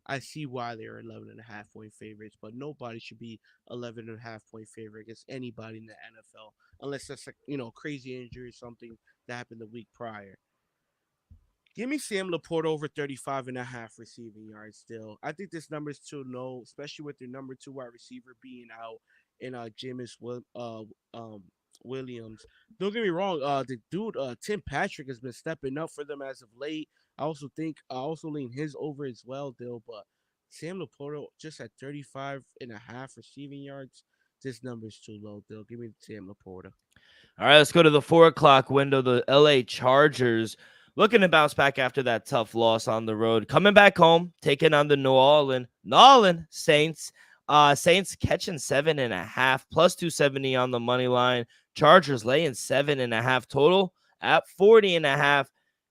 I see why they're 11.5 point favorites, but nobody should be 11.5 point favorite against anybody in the NFL unless that's crazy injury or something that happened the week prior. Give me Sam Laporta over 35.5 receiving yards still. I think this number is too low, especially with their number two wide receiver being out and Jameis Williams. Don't get me wrong, the dude Tim Patrick has been stepping up for them as of late. I also lean his over as well, Dill, but Sam Laporta just at 35.5 receiving yards. This number is too low, Dill. Give me Sam Laporta. All right, let's go to the 4 o'clock window. The LA Chargers looking to bounce back after that tough loss on the road. Coming back home, taking on the New Orleans Saints. Saints catching 7.5, +270 on the money line. Chargers laying 7.5 total at 40.5.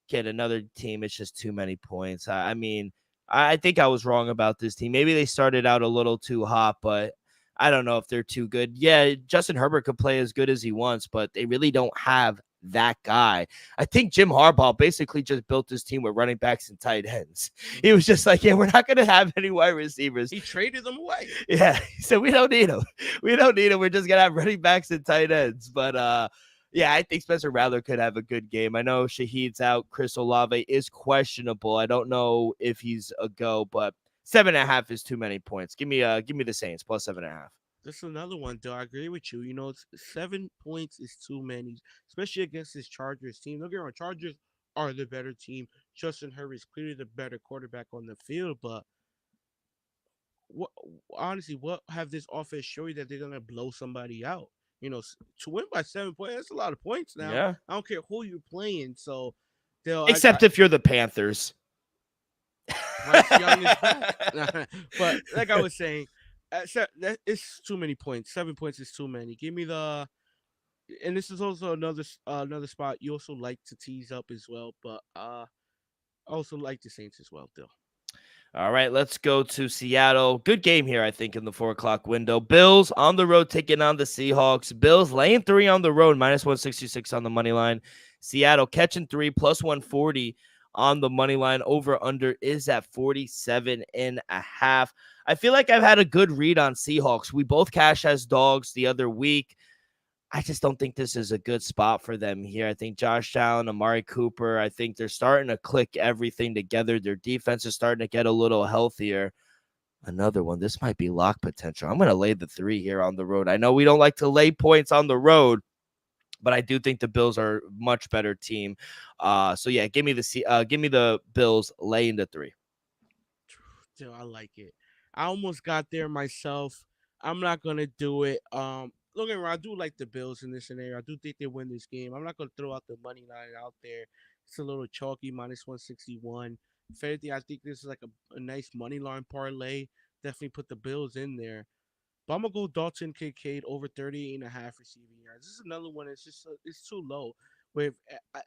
Get another team. It's just too many points. I mean, I think I was wrong about this team. Maybe they started out a little too hot, but I don't know if they're too good. Yeah, Justin Herbert could play as good as he wants, but they really don't have that guy. I think Jim Harbaugh basically just built this team with running backs and tight ends. He was just like, yeah, we're not going to have any wide receivers. He traded them away. Yeah, so we don't need them. We don't need them. We're just going to have running backs and tight ends. But yeah, I think Spencer Rattler could have a good game. I know Shaheed's out. Chris Olave is questionable. I don't know if he's a go, but 7.5 is too many points. Give me the Saints +7.5. This is another one, though. I agree with you. It's 7 points is too many, especially against this Chargers team. Don't get me wrong, Chargers are the better team. Justin Herbert is clearly the better quarterback on the field, but what honestly, what have this offense show you that they're gonna blow somebody out? To win by 7 points, that's a lot of points now. Yeah. I don't care who you're playing. So, they'll Except if you're the Panthers. Bryce Young is back. But like I was saying, it's too many points. 7 points is too many. Give me and this is also another spot you also like to tease up as well. But I also like the Saints as well, Dill. All right, let's go to Seattle. Good game here, I think, in the 4 o'clock window. Bills on the road taking on the Seahawks. Bills laying 3 on the road, -166 on the money line. Seattle catching 3, +140 on the money line. Over under is at 47.5. I feel like I've had a good read on Seahawks. We both cash as dogs the other week. I just don't think this is a good spot for them here. I think Josh Allen, Amari Cooper, I think they're starting to click everything together. Their defense is starting to get a little healthier. Another one. This might be lock potential. I'm going to lay the 3 here on the road. I know we don't like to lay points on the road, but I do think the Bills are a much better team. So yeah, give me the Bills laying the 3. Dude, I like it. I almost got there myself. I'm not gonna do it. Look at I do like the Bills in this scenario. I do think they win this game. I'm not gonna throw out the money line out there. It's a little chalky, -161. If anything, I think this is like a nice money line parlay. Definitely put the Bills in there. But I'm gonna go Dalton Kincaid over 38.5 receiving yards. This is another one. It's just it's too low. With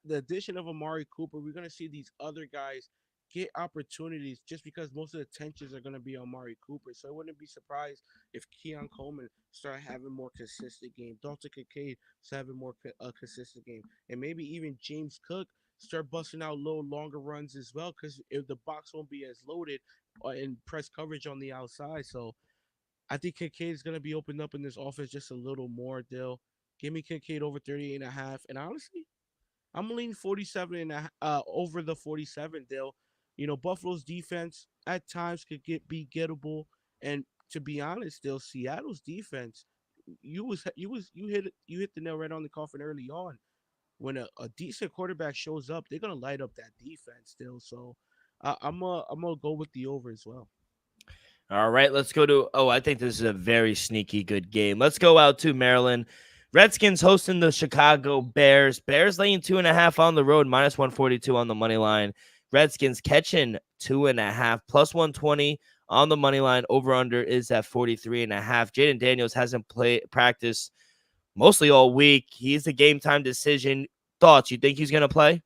the addition of Amari Cooper, we're gonna see these other guys get opportunities just because most of the tensions are gonna be on Amari Cooper. So I wouldn't be surprised if Keon Coleman start having more consistent game. Dalton Kincaid start having more consistent game, and maybe even James Cook start busting out low, longer runs as well. Because if the box won't be as loaded and press coverage on the outside, so I think Kincaid is going to be opened up in this offense just a little more, Dill. Give me Kincaid over 38 and a half. And honestly, I'm leaning 47 and over the 47, Dill. Buffalo's defense at times could be gettable. And to be honest, Dill, Seattle's defense, you hit the nail right on the coffin early on. When a decent quarterback shows up, they're gonna light up that defense still. So I'm gonna go with the over as well. All right, let's go to. Oh, I think this is a very sneaky good game. Let's go out to Maryland. Redskins hosting the Chicago Bears. Bears laying 2.5 on the road, -142 on the money line. Redskins catching 2.5, +120 on the money line. Over under is at 43.5. Jaden Daniels hasn't practiced mostly all week. He's a game time decision. Thoughts? You think he's gonna play?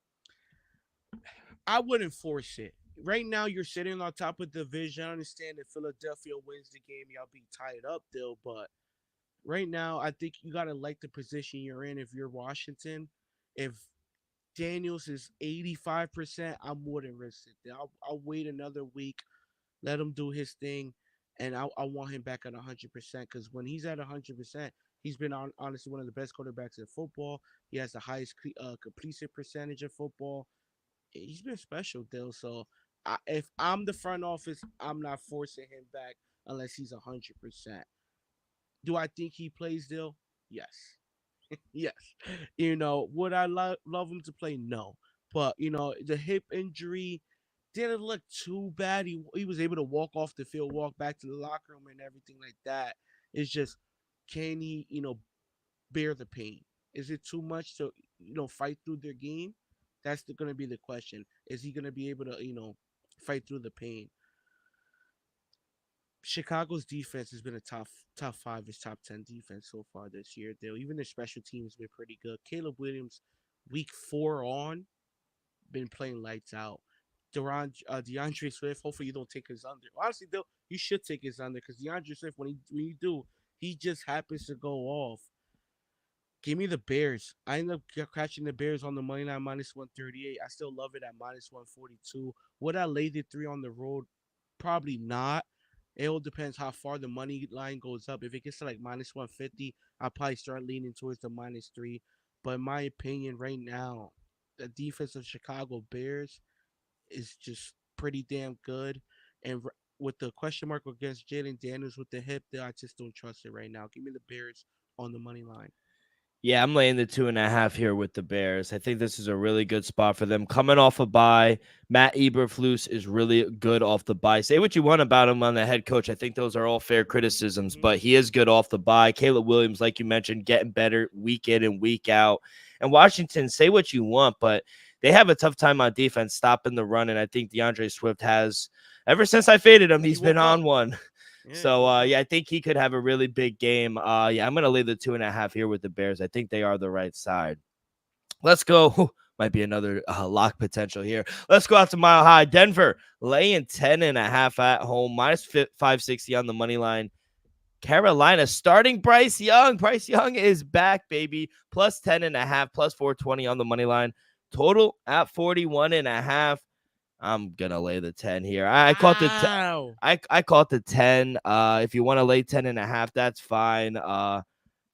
I wouldn't force it. Right now, you're sitting on top of the division. I understand if Philadelphia wins the game, y'all be tied up, still. But right now, I think you gotta like the position you're in. If you're Washington, if Daniels is 85%, I wouldn't risk it. I'll wait another week, let him do his thing, and I want him back at 100% because when he's at 100%, he's been honestly one of the best quarterbacks in football. He has the highest completion percentage in football. He's been special, Dill. So if I'm the front office, I'm not forcing him back unless he's 100%. Do I think he plays, Dill? Yes. Yes. Would I love him to play? No. But, the hip injury didn't look too bad. He was able to walk off the field, walk back to the locker room and everything like that. It's just, can he, bear the pain? Is it too much to, fight through their game? That's going to be the question. Is he going to be able to, fight through the pain? Chicago's defense has been a top 5 is top 10 defense so far this year. Even their special teams been pretty good. Caleb Williams, week 4 on, been playing lights out. DeAndre Swift, hopefully you don't take his under. Honestly, though, you should take his under because DeAndre Swift, when you do, he just happens to go off. Give me the Bears. I end up catching the Bears on the money line -138. I still love it at -142. Would I lay the 3 on the road? Probably not. It all depends how far the money line goes up. If it gets to like -150, I'll probably start leaning towards the -3. But in my opinion, right now, the defense of Chicago Bears is just pretty damn good. And with the question mark against Jalen Daniels with the hip, I just don't trust it right now. Give me the Bears on the money line. Yeah, I'm laying the 2.5 here with the Bears. I think this is a really good spot for them. Coming off a bye, Matt Eberflus is really good off the bye. Say what you want about him on the head coach. I think those are all fair criticisms, but he is good off the bye. Caleb Williams, like you mentioned, getting better week in and week out. And Washington, say what you want, but they have a tough time on defense stopping the run, and I think DeAndre Swift has, ever since I faded him, he's been on one. Yeah, I think he could have a really big game. Yeah, I'm going to lay the 2.5 here with the Bears. I think they are the right side. Let's go. Might be another lock potential here. Let's go out to Mile High. Denver laying 10.5 at home, -560 on the money line. Carolina starting Bryce Young. Bryce Young is back, baby. +10.5, +420 on the money line. Total at 41.5. I'm gonna lay the 10 here. I caught the I caught the 10. If you want to lay 10.5, that's fine.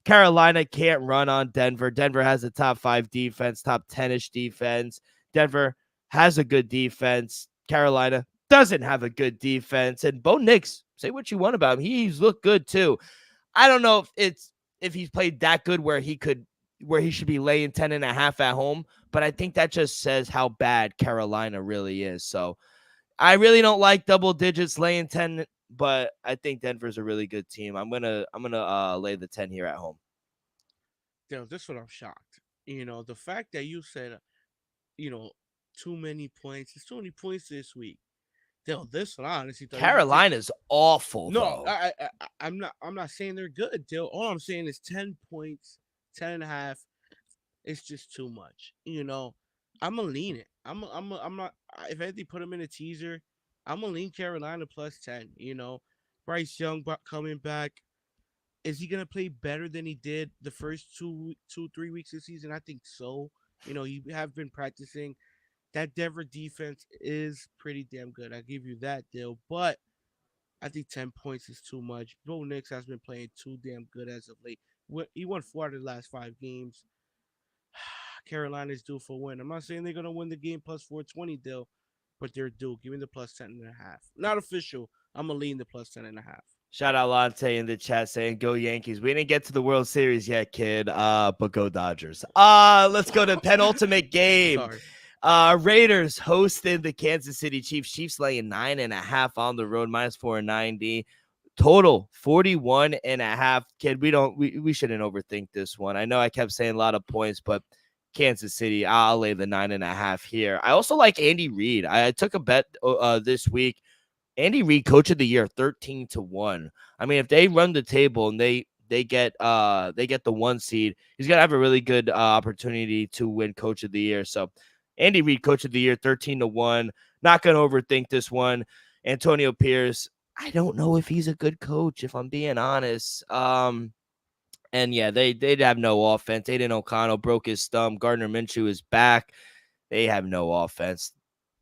Carolina can't run on Denver. Denver has a top 5 defense, top 10ish defense. Denver has a good defense. Carolina doesn't have a good defense. And Bo Nix, say what you want about him. He's looked good too. I don't know if he's played that good where he should be laying 10.5 at home, but I think that just says how bad Carolina really is. So I really don't like double digits laying 10 but I think Denver's a really good team. I'm gonna lay the 10 here at home. This one I'm shocked. The fact that you said, you know, too many points. It's too many points this week. This one I honestly thought you could take. Carolina's awful No, though. I'm not saying they're good, Dill. All I'm saying is 10 points, 10.5. It's just too much. I'm gonna lean it. I'm not. If anything, put them in a teaser. I'm gonna lean Carolina plus 10. Bryce Young coming back. Is he gonna play better than he did the first 3 weeks of the season? I think so. You have been practicing. That Denver defense is pretty damn good. I give you that deal, but I think 10 points is too much. Bo Nix has been playing too damn good as of late. He won 4 out of the last 5 games. Carolina's due for a win. I'm not saying they're gonna win the game plus 420 deal, but they're due. Give me the plus 10.5. Not official. I'm gonna lean the plus 10.5. Shout out Lante in the chat saying go Yankees. We didn't get to the World Series yet, kid. But go Dodgers. Let's go to penultimate game. Sorry. Raiders hosted the Kansas City Chiefs. Chiefs laying 9.5 on the road, minus 490. Total 41.5. Kid, we shouldn't overthink this one. I know I kept saying a lot of points, but Kansas City, I'll lay the 9.5 here. I also like Andy Reid. I took a bet this week. Andy Reid, Coach of the Year, 13-1. I mean, if they run the table and they get the 1 seed, he's gonna have a really good opportunity to win Coach of the Year. So Andy Reid, Coach of the Year, 13-1. Not gonna overthink this one. Antonio Pierce, I don't know if he's a good coach, if I'm being honest. And yeah, they'd have no offense. Aiden O'Connell broke his thumb. Gardner Minshew is back. They have no offense.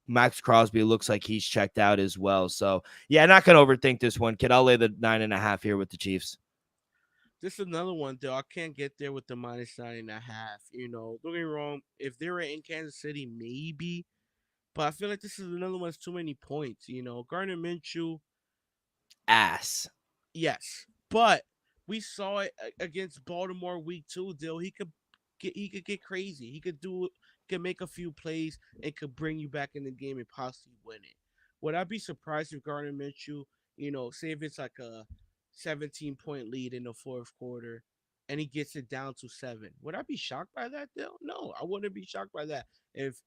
Max Crosby looks like he's checked out as well. So yeah, not gonna overthink this one, kid. I'll lay the 9.5 here with the Chiefs. This is another one, though. I can't get there with the minus 9.5. Don't get me wrong. If they were in Kansas City, maybe. But I feel like this is another one that's too many points. Gardner Minshew, Ass. yes, but we saw it against Baltimore week 2. Dill, he could get crazy. He could make a few plays and could bring you back in the game and possibly win it. Would I be surprised if Gardner Minshew, say if it's like a 17-point lead in the fourth quarter and he gets it down to 7? Would I be shocked by that, Dill? No, I wouldn't be shocked by that. If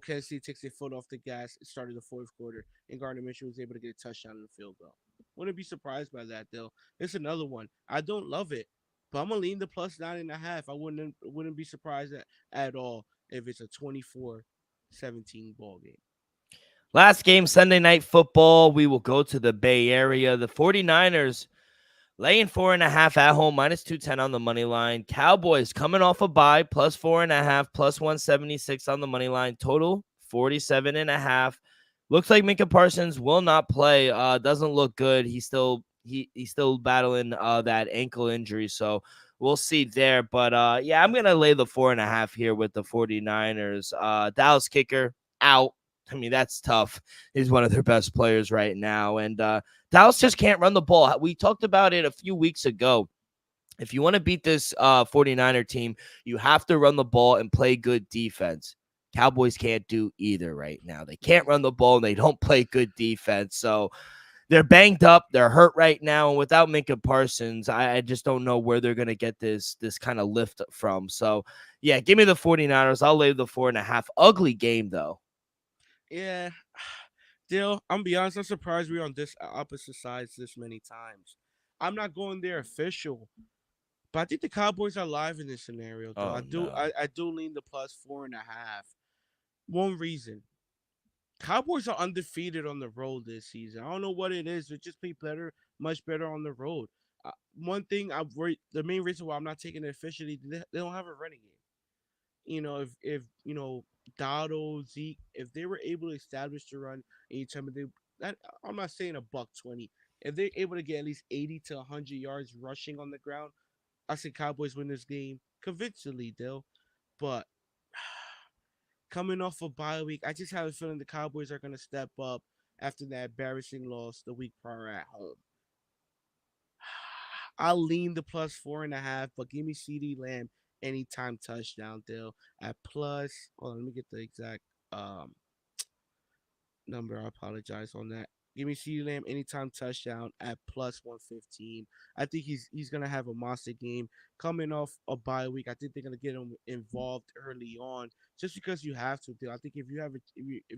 Kansas City takes their foot off the gas at the start of the fourth quarter and Gardner Minshew was able to get a touchdown and a field goal. Wouldn't be surprised by that, though. It's another one. I don't love it, but I'm gonna lean the plus 9.5. I wouldn't be surprised at all if it's a 24-17 ball game. Last game, Sunday Night Football. We will go to the Bay Area. The 49ers laying 4.5 at home, minus 210 on the money line. Cowboys coming off a bye, plus 4.5, plus 176 on the money line. Total 47.5. Looks like Micah Parsons will not play. Doesn't look good. He's still battling that ankle injury. So we'll see there. But yeah, I'm gonna lay the 4.5 here with the 49ers. Dallas kicker out. I mean, that's tough. He's one of their best players right now. And Dallas just can't run the ball. We talked about it a few weeks ago. If you want to beat this 49er team, you have to run the ball and play good defense. Cowboys can't do either right now. They can't run the ball and they don't play good defense. So they're banged up. They're hurt right now. And without Micah Parsons, I just don't know where they're going to get this kind of lift from. So, yeah, give me the 49ers. I'll lay the 4.5. Ugly game, though. Yeah, Dill, I'm gonna be honest. I'm surprised we're on this opposite sides this many times. I'm not going there official, but I think the Cowboys are live in this scenario. Though Oh, I do, no. I do lean the plus 4.5. One reason: Cowboys are undefeated on the road this season. I don't know what it is. They just play better, much better on the road. One thing the main reason why I'm not taking it officially, they don't have a running game. If Dotto, Zeke, if they were able to establish the run anytime I'm not saying a buck 20. If they're able to get at least 80 to 100 yards rushing on the ground, I say Cowboys win this game convincingly, Dill. But coming off a bye week, I just have a feeling the Cowboys are going to step up after that embarrassing loss the week prior at home. I'll lean the plus 4.5, but give me CD Lamb anytime touchdown, Dill, at plus. Hold on, let me get the exact number. I apologize on that. Give me CeeDee Lamb anytime touchdown at plus 115. I think he's gonna have a monster game coming off a bye week. I think they're gonna get him involved early on, just because you have to. I think if you have if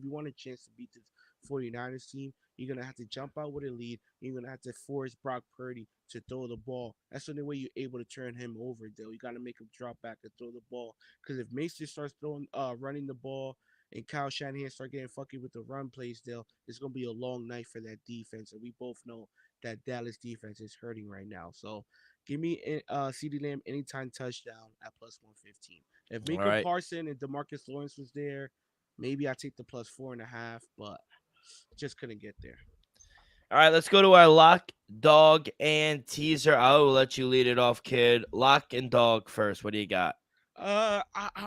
you want a chance to beat this 49ers team, you're gonna have to jump out with a lead. You're gonna have to force Brock Purdy to throw the ball. That's the only way you're able to turn him over. Though you gotta make him drop back and throw the ball. Because if Mason starts running the ball and Kyle Shanahan start getting fucky with the run plays, still, it's gonna be a long night for that defense, and we both know that Dallas defense is hurting right now. So, give me CeeDee Lamb anytime touchdown at plus 115. If All Mika right. Parson and Demarcus Lawrence was there, maybe I take the plus 4.5, but just couldn't get there. All right, let's go to our lock, dog, and teaser. I will let you lead it off, kid. Lock and dog first. What do you got? I'm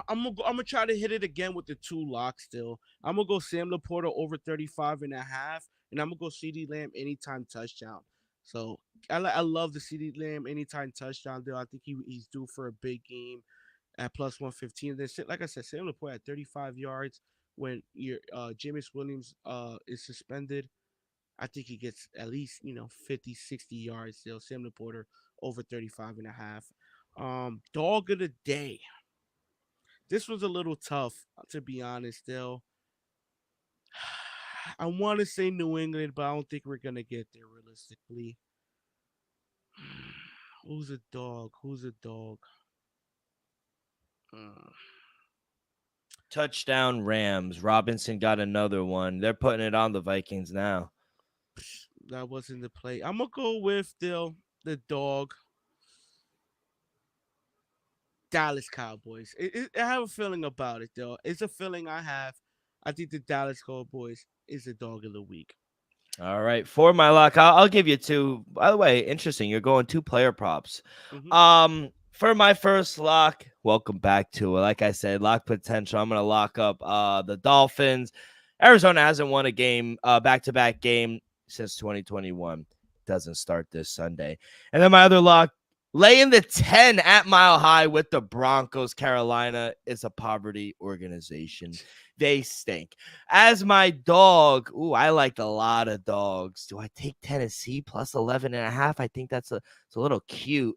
gonna try to hit it again with the two locks. Still, I'm gonna go Sam Laporta over 35.5, and I'm gonna go CD Lamb anytime touchdown. So I love the CD Lamb anytime touchdown deal. I think he's due for a big game at plus 115. Then, like I said, Sam Laporta at 35 yards when your Jameis Williams is suspended. I think he gets at least 50, 60 yards still. Sam Laporta over 35.5. Dog of the day. This was a little tough, to be honest. Still, I want to say New England, but I don't think we're gonna get there realistically. Who's a dog? Who's a dog? Uh, Touchdown Rams. Robinson got another one. They're putting it on the Vikings now. that wasn't the play. I'm gonna go with still the dog. Dallas Cowboys. I have a feeling about it though. It's a feeling I have. I think the Dallas Cowboys is the dog of the week. All right, for my lock, I'll give you two. By the way, interesting. You're going two player props. Mm-hmm. For my first lock, welcome back to it. Like I said, lock potential. I'm gonna lock up the Dolphins. Arizona hasn't won a game, back-to-back game since 2021. Doesn't start this Sunday. And then my other lock, laying the 10 at Mile High with the Broncos. Carolina is a poverty organization. They stink. As my dog, I like a lot of dogs. Do I take Tennessee plus 11.5? I think it's a little cute.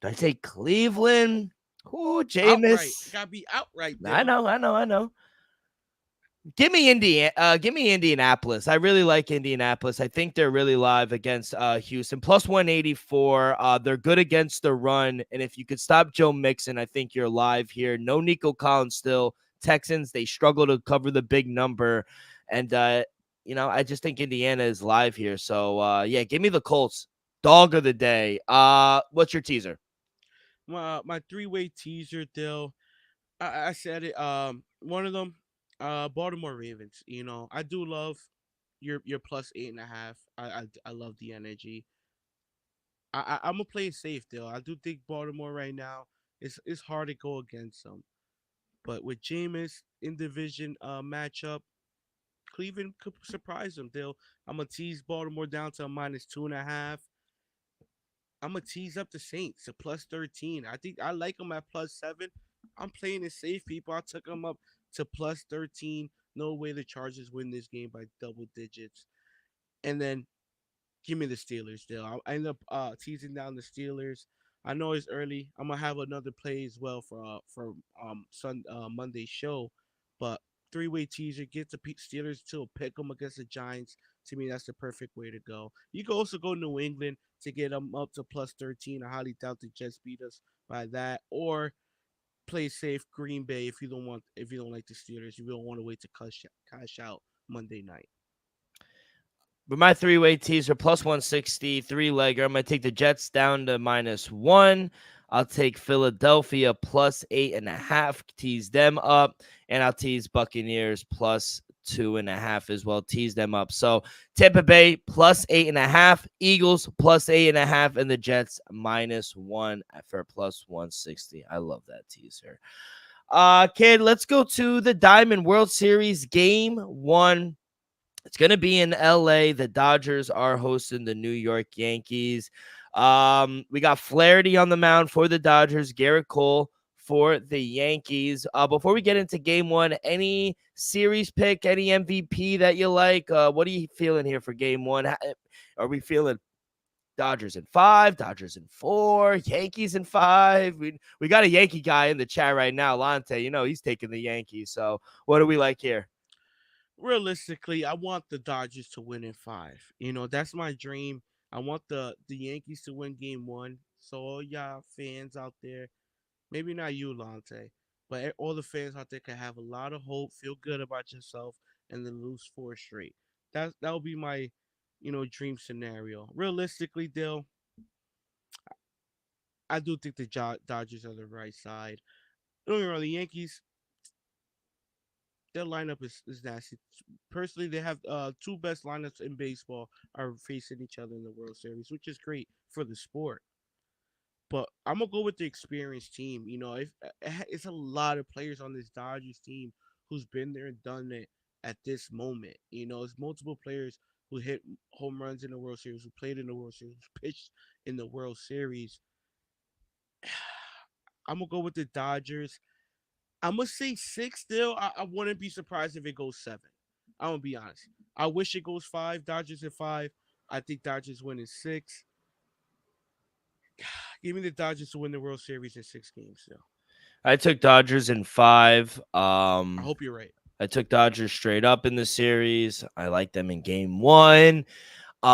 Do I take Cleveland? Outright. Jameis. Gotta be outright. Bill. I know. Give me Indianapolis. I really like Indianapolis. I think they're really live against Houston. Plus 184. They're good against the run. And if you could stop Joe Mixon, I think you're live here. No Nico Collins still. Texans, they struggle to cover the big number. And, I just think Indiana is live here. So, give me the Colts. Dog of the day. What's your teaser? My three-way teaser deal. I said it. One of them, Baltimore Ravens. I do love your plus 8.5. I love the energy. I'm gonna play it safe deal. I do think Baltimore right now it's hard to go against them, but with Jameis in division matchup, Cleveland could surprise them. I'm gonna tease Baltimore down to a minus 2.5. I'm gonna tease up the Saints to plus 13. I think I like them at plus 7. I'm playing it safe, people. I took them up to plus 13. No way the Chargers win this game by double digits. And then give me the Steelers still. I end up teasing down the Steelers. I know it's early. I'm gonna have another play as well for Monday show, but three-way teaser get the Steelers to pick them against the Giants. To me, that's the perfect way to go. You can also go New England to get them up to plus 13. I highly doubt the Jets beat us by that, or play safe Green Bay if you don't like the Steelers. You don't want to wait to cash out Monday night. But my three-way teaser plus 160, three-legger. I'm going to take the Jets down to -1. I'll take Philadelphia plus 8.5, tease them up. And I'll tease Buccaneers plus 2.5 as well, tease them up. So Tampa Bay plus 8.5, Eagles plus 8.5, and the Jets -1 for plus 160. I love that teaser. Kid, let's go to the Diamond World Series game 1. It's going to be in LA. The Dodgers are hosting the New York Yankees. We got Flaherty on the mound for the Dodgers. Garrett Cole for the Yankees. Before we get into game one, any series pick, any MVP that you like? What are you feeling here for game one? Are we feeling Dodgers in 5, Dodgers in 4, Yankees in 5? We got a Yankee guy in the chat right now, Lante. You know, he's taking the Yankees. So what do we like here? Realistically, I want the Dodgers to win in 5. That's my dream. I want the Yankees to win game 1. So all y'all fans out there, maybe not you, Lante, but all the fans out there can have a lot of hope, feel good about yourself, and then lose 4 straight. That would be my, dream scenario. Realistically, Dill, I do think the Dodgers are the right side. Don't get me wrong, the Yankees, their lineup is nasty. Personally, they have two best lineups in baseball are facing each other in the World Series, which is great for the sport. But I'm gonna go with the experienced team. If it's a lot of players on this Dodgers team who's been there and done it at this moment. It's multiple players who hit home runs in the World Series, who played in the World Series, who pitched in the World Series. I'm gonna go with the Dodgers. I'm gonna say 6 still. I wouldn't be surprised if it goes 7. I'm gonna be honest. I wish it goes 5. Dodgers at 5. I think Dodgers win in 6. Give me the Dodgers to win the World Series in 6 games still. I took Dodgers in 5. I hope you're right. I took Dodgers straight up in the series. I like them in game 1. But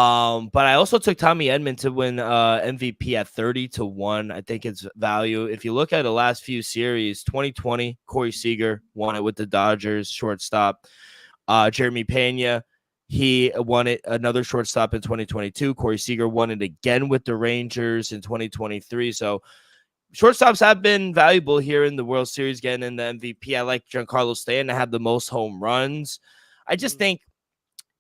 I also took Tommy Edman to win MVP at 30-1. I think it's value. If you look at the last few series, 2020, Corey Seager won it with the Dodgers, shortstop. Jeremy Pena, he won it, another shortstop in 2022. Corey Seager won it again with the Rangers in 2023. So shortstops have been valuable here in the World Series, getting in the MVP. I like Giancarlo Stanton to have the most home runs. I just think,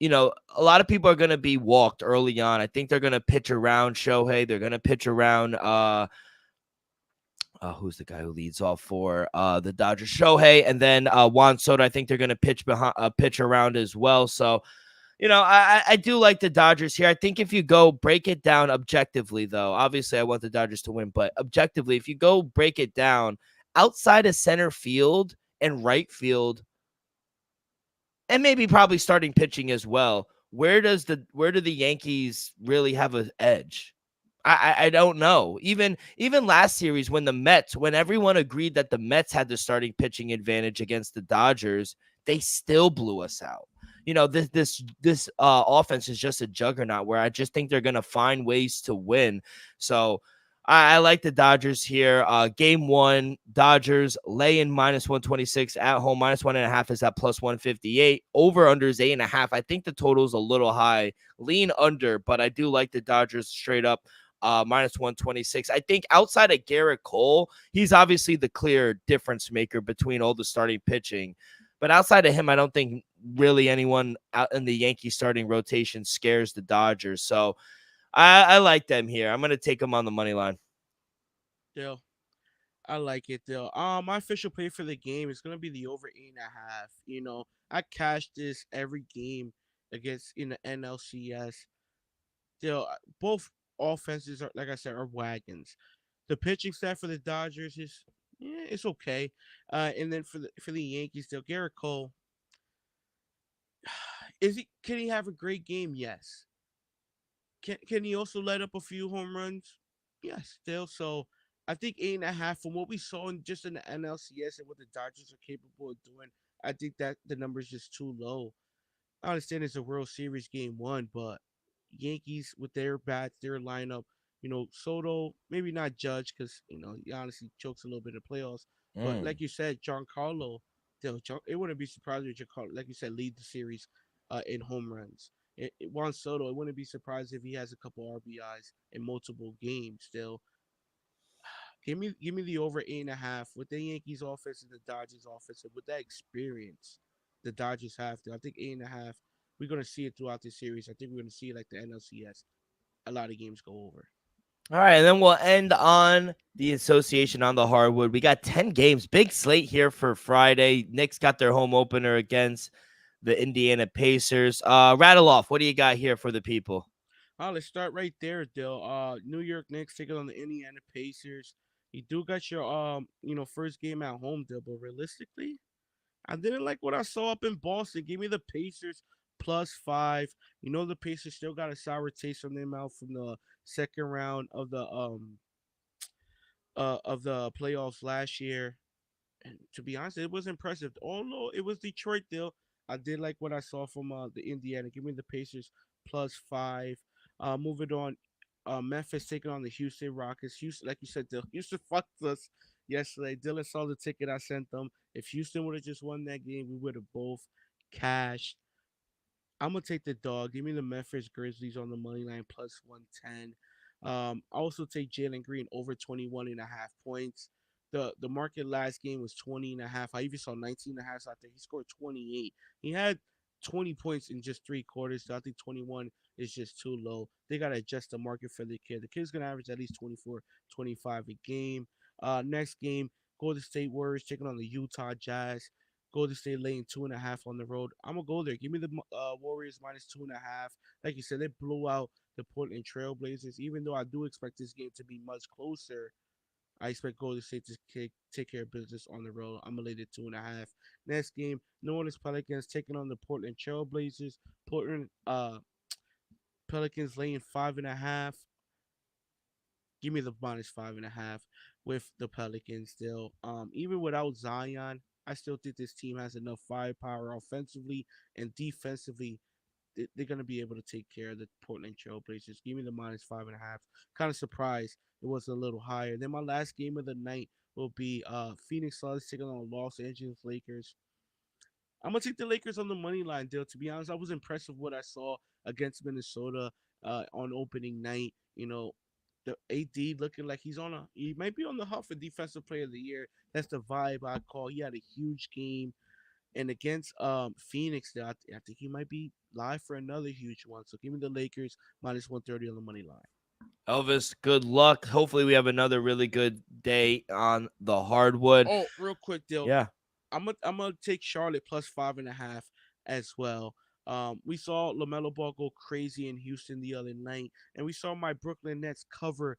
a lot of people are going to be walked early on. I think they're going to pitch around Shohei. They're going to pitch around who's the guy who leads off for the Dodgers? Shohei, and then Juan Soto. I think they're going to pitch around as well. So, I do like the Dodgers here. I think if you go break it down objectively, though, obviously I want the Dodgers to win, but objectively, if you go break it down outside of center field and right field, and maybe probably starting pitching as well, where do the Yankees really have an edge? I don't know. Even last series when everyone agreed that the Mets had the starting pitching advantage against the Dodgers, they still blew us out. This offense is just a juggernaut where I just think they're gonna find ways to win. So I like the Dodgers here. Game 1, Dodgers lay in -126 at home. -1.5 is at +158. Over under is 8.5. I think the total is a little high. Lean under, but I do like the Dodgers straight up. -126. I think outside of Garrett Cole, he's obviously the clear difference maker between all the starting pitching. But outside of him, I don't think really anyone out in the Yankee starting rotation scares the Dodgers. So I like them here. I'm going to take them on the money line. Dill, I like it, Dill. My official play for the game is gonna be the over 8.5. I cash this every game against in the NLCS. Dill, both offenses are, like I said, are wagons. The pitching staff for the Dodgers is, it's okay. And then for the Yankees, Dill, Garrett Cole, can he have a great game? Yes. Can he also let up a few home runs? Yes, still. So I think 8.5 from what we saw in the NLCS and what the Dodgers are capable of doing. I think that the number is just too low. I understand it's a World Series game 1, but Yankees with their bats, their lineup, Soto, maybe not Judge because he honestly chokes a little bit in the playoffs. But like you said, Giancarlo, it wouldn't be surprising if Giancarlo, like you said, lead the series in home runs. Juan Soto, it wouldn't be surprised if he has a couple RBIs in multiple games. Still, give me the over 8.5 with the Yankees offense and the Dodgers offense, and with that experience the Dodgers have. I think 8.5. We're gonna see it throughout this series. I think we're gonna see it like the NLCS. A lot of games go over. All right, and then we'll end on the association on the hardwood. We got 10 games, big slate here for Friday. Knicks got their home opener against the Indiana Pacers. Rattle off. What do you got here for the people? Let's start right there, Dill. New York Knicks taking on the Indiana Pacers. You do got your first game at home, Dill, but realistically, I didn't like what I saw up in Boston. Give me the Pacers +5. You know the Pacers still got a sour taste from their mouth from the second round of the playoffs last year. And to be honest, it was impressive. Although it was Detroit, deal, I did like what I saw from the Indiana. Give me the Pacers +5. Moving on, Memphis taking on the Houston Rockets. Houston, like you said, Dill, Houston fucked us yesterday. Dylan saw the ticket I sent them. If Houston would have just won that game, we would have both cashed. I'm gonna take the dog. Give me the Memphis Grizzlies on the money line +110. I also take Jalen Green over 21.5 points. The market last game was 20.5. I even saw 19.5 out there. He scored 28. He had 20 points in just 3 quarters. So I think 21 is just too low. They gotta adjust the market for the kid. The kid's gonna average at least 24, 25 a game. Next game, Golden State Warriors taking on the Utah Jazz. Golden State laying 2.5 on the road. I'm gonna go there. Give me the Warriors -2.5. Like you said, they blew out the Portland Trailblazers. Even though I do expect this game to be much closer, I expect Golden State to take care of business on the road. I'm gonna lay the 2.5. Next game, New Orleans Pelicans taking on the Portland Trailblazers. Portland Pelicans laying 5.5. Give me the -5.5 with the Pelicans still. Even without Zion, I still think this team has enough firepower offensively and defensively. They're going to be able to take care of the Portland Trailblazers. Give me the -5.5. Kind of surprised it was a little higher. Then my last game of the night will be Phoenix Suns taking on Los Angeles Lakers. I'm gonna take the Lakers on the money line, deal. To be honest, I was impressed with what I saw against Minnesota on opening night. The AD looking like he might be on the hunt for Defensive Player of the Year. That's the vibe I call. He had a huge game, and against Phoenix, I think he might be live for another huge one. So give me the Lakers -130 on the money line. Elvis, good luck. Hopefully, we have another really good day on the hardwood. Oh, real quick, deal. Yeah. I'm gonna take Charlotte +5.5 as well. We saw LaMelo Ball go crazy in Houston the other night, and we saw my Brooklyn Nets cover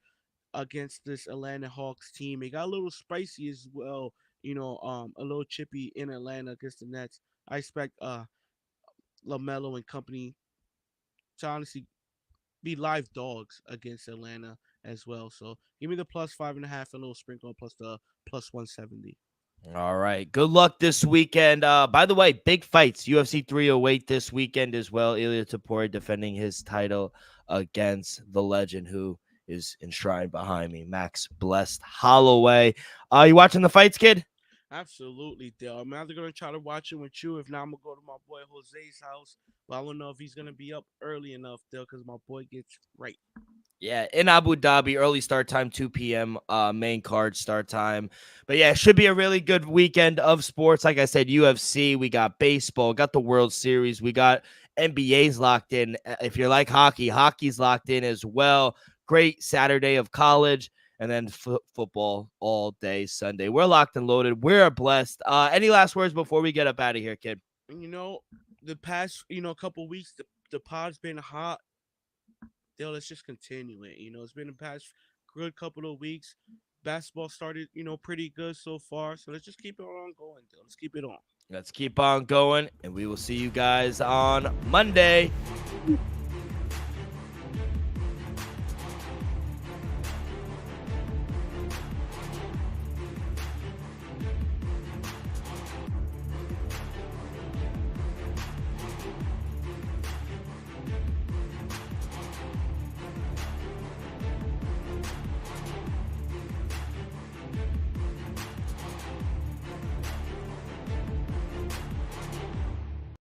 against this Atlanta Hawks team. It got a little spicy as well, a little chippy in Atlanta against the Nets. I expect LaMelo and company to honestly be live dogs against Atlanta as well. So give me the +5.5, a little sprinkle plus the +170. All right. Good luck this weekend. By the way, big fights. UFC 308 this weekend as well. Ilia Topuria defending his title against the legend who is enshrined behind me, Max Blessed Holloway. You watching the fights, kid? Absolutely, Dale. I'm either gonna try to watch it with you. If not, I'm gonna go to my boy Jose's house. But I don't know if he's gonna be up early enough, Dale, because my boy gets right. Yeah, in Abu Dhabi, early start time, 2 p.m. Main card start time. But yeah, it should be a really good weekend of sports. Like I said, UFC, we got baseball, got the World Series, we got NBA's locked in. If you're like hockey, hockey's locked in as well. Great Saturday of college, and then football all day Sunday. We're locked and loaded. We're blessed. Any last words before we get up out of here, kid? The past couple weeks, the pod's been hot. Dale, let's just continue it. It's been the past good couple of weeks. Basketball started, pretty good so far. So let's just keep it on going, Dale. Let's keep it on. Let's keep on going, and we will see you guys on Monday.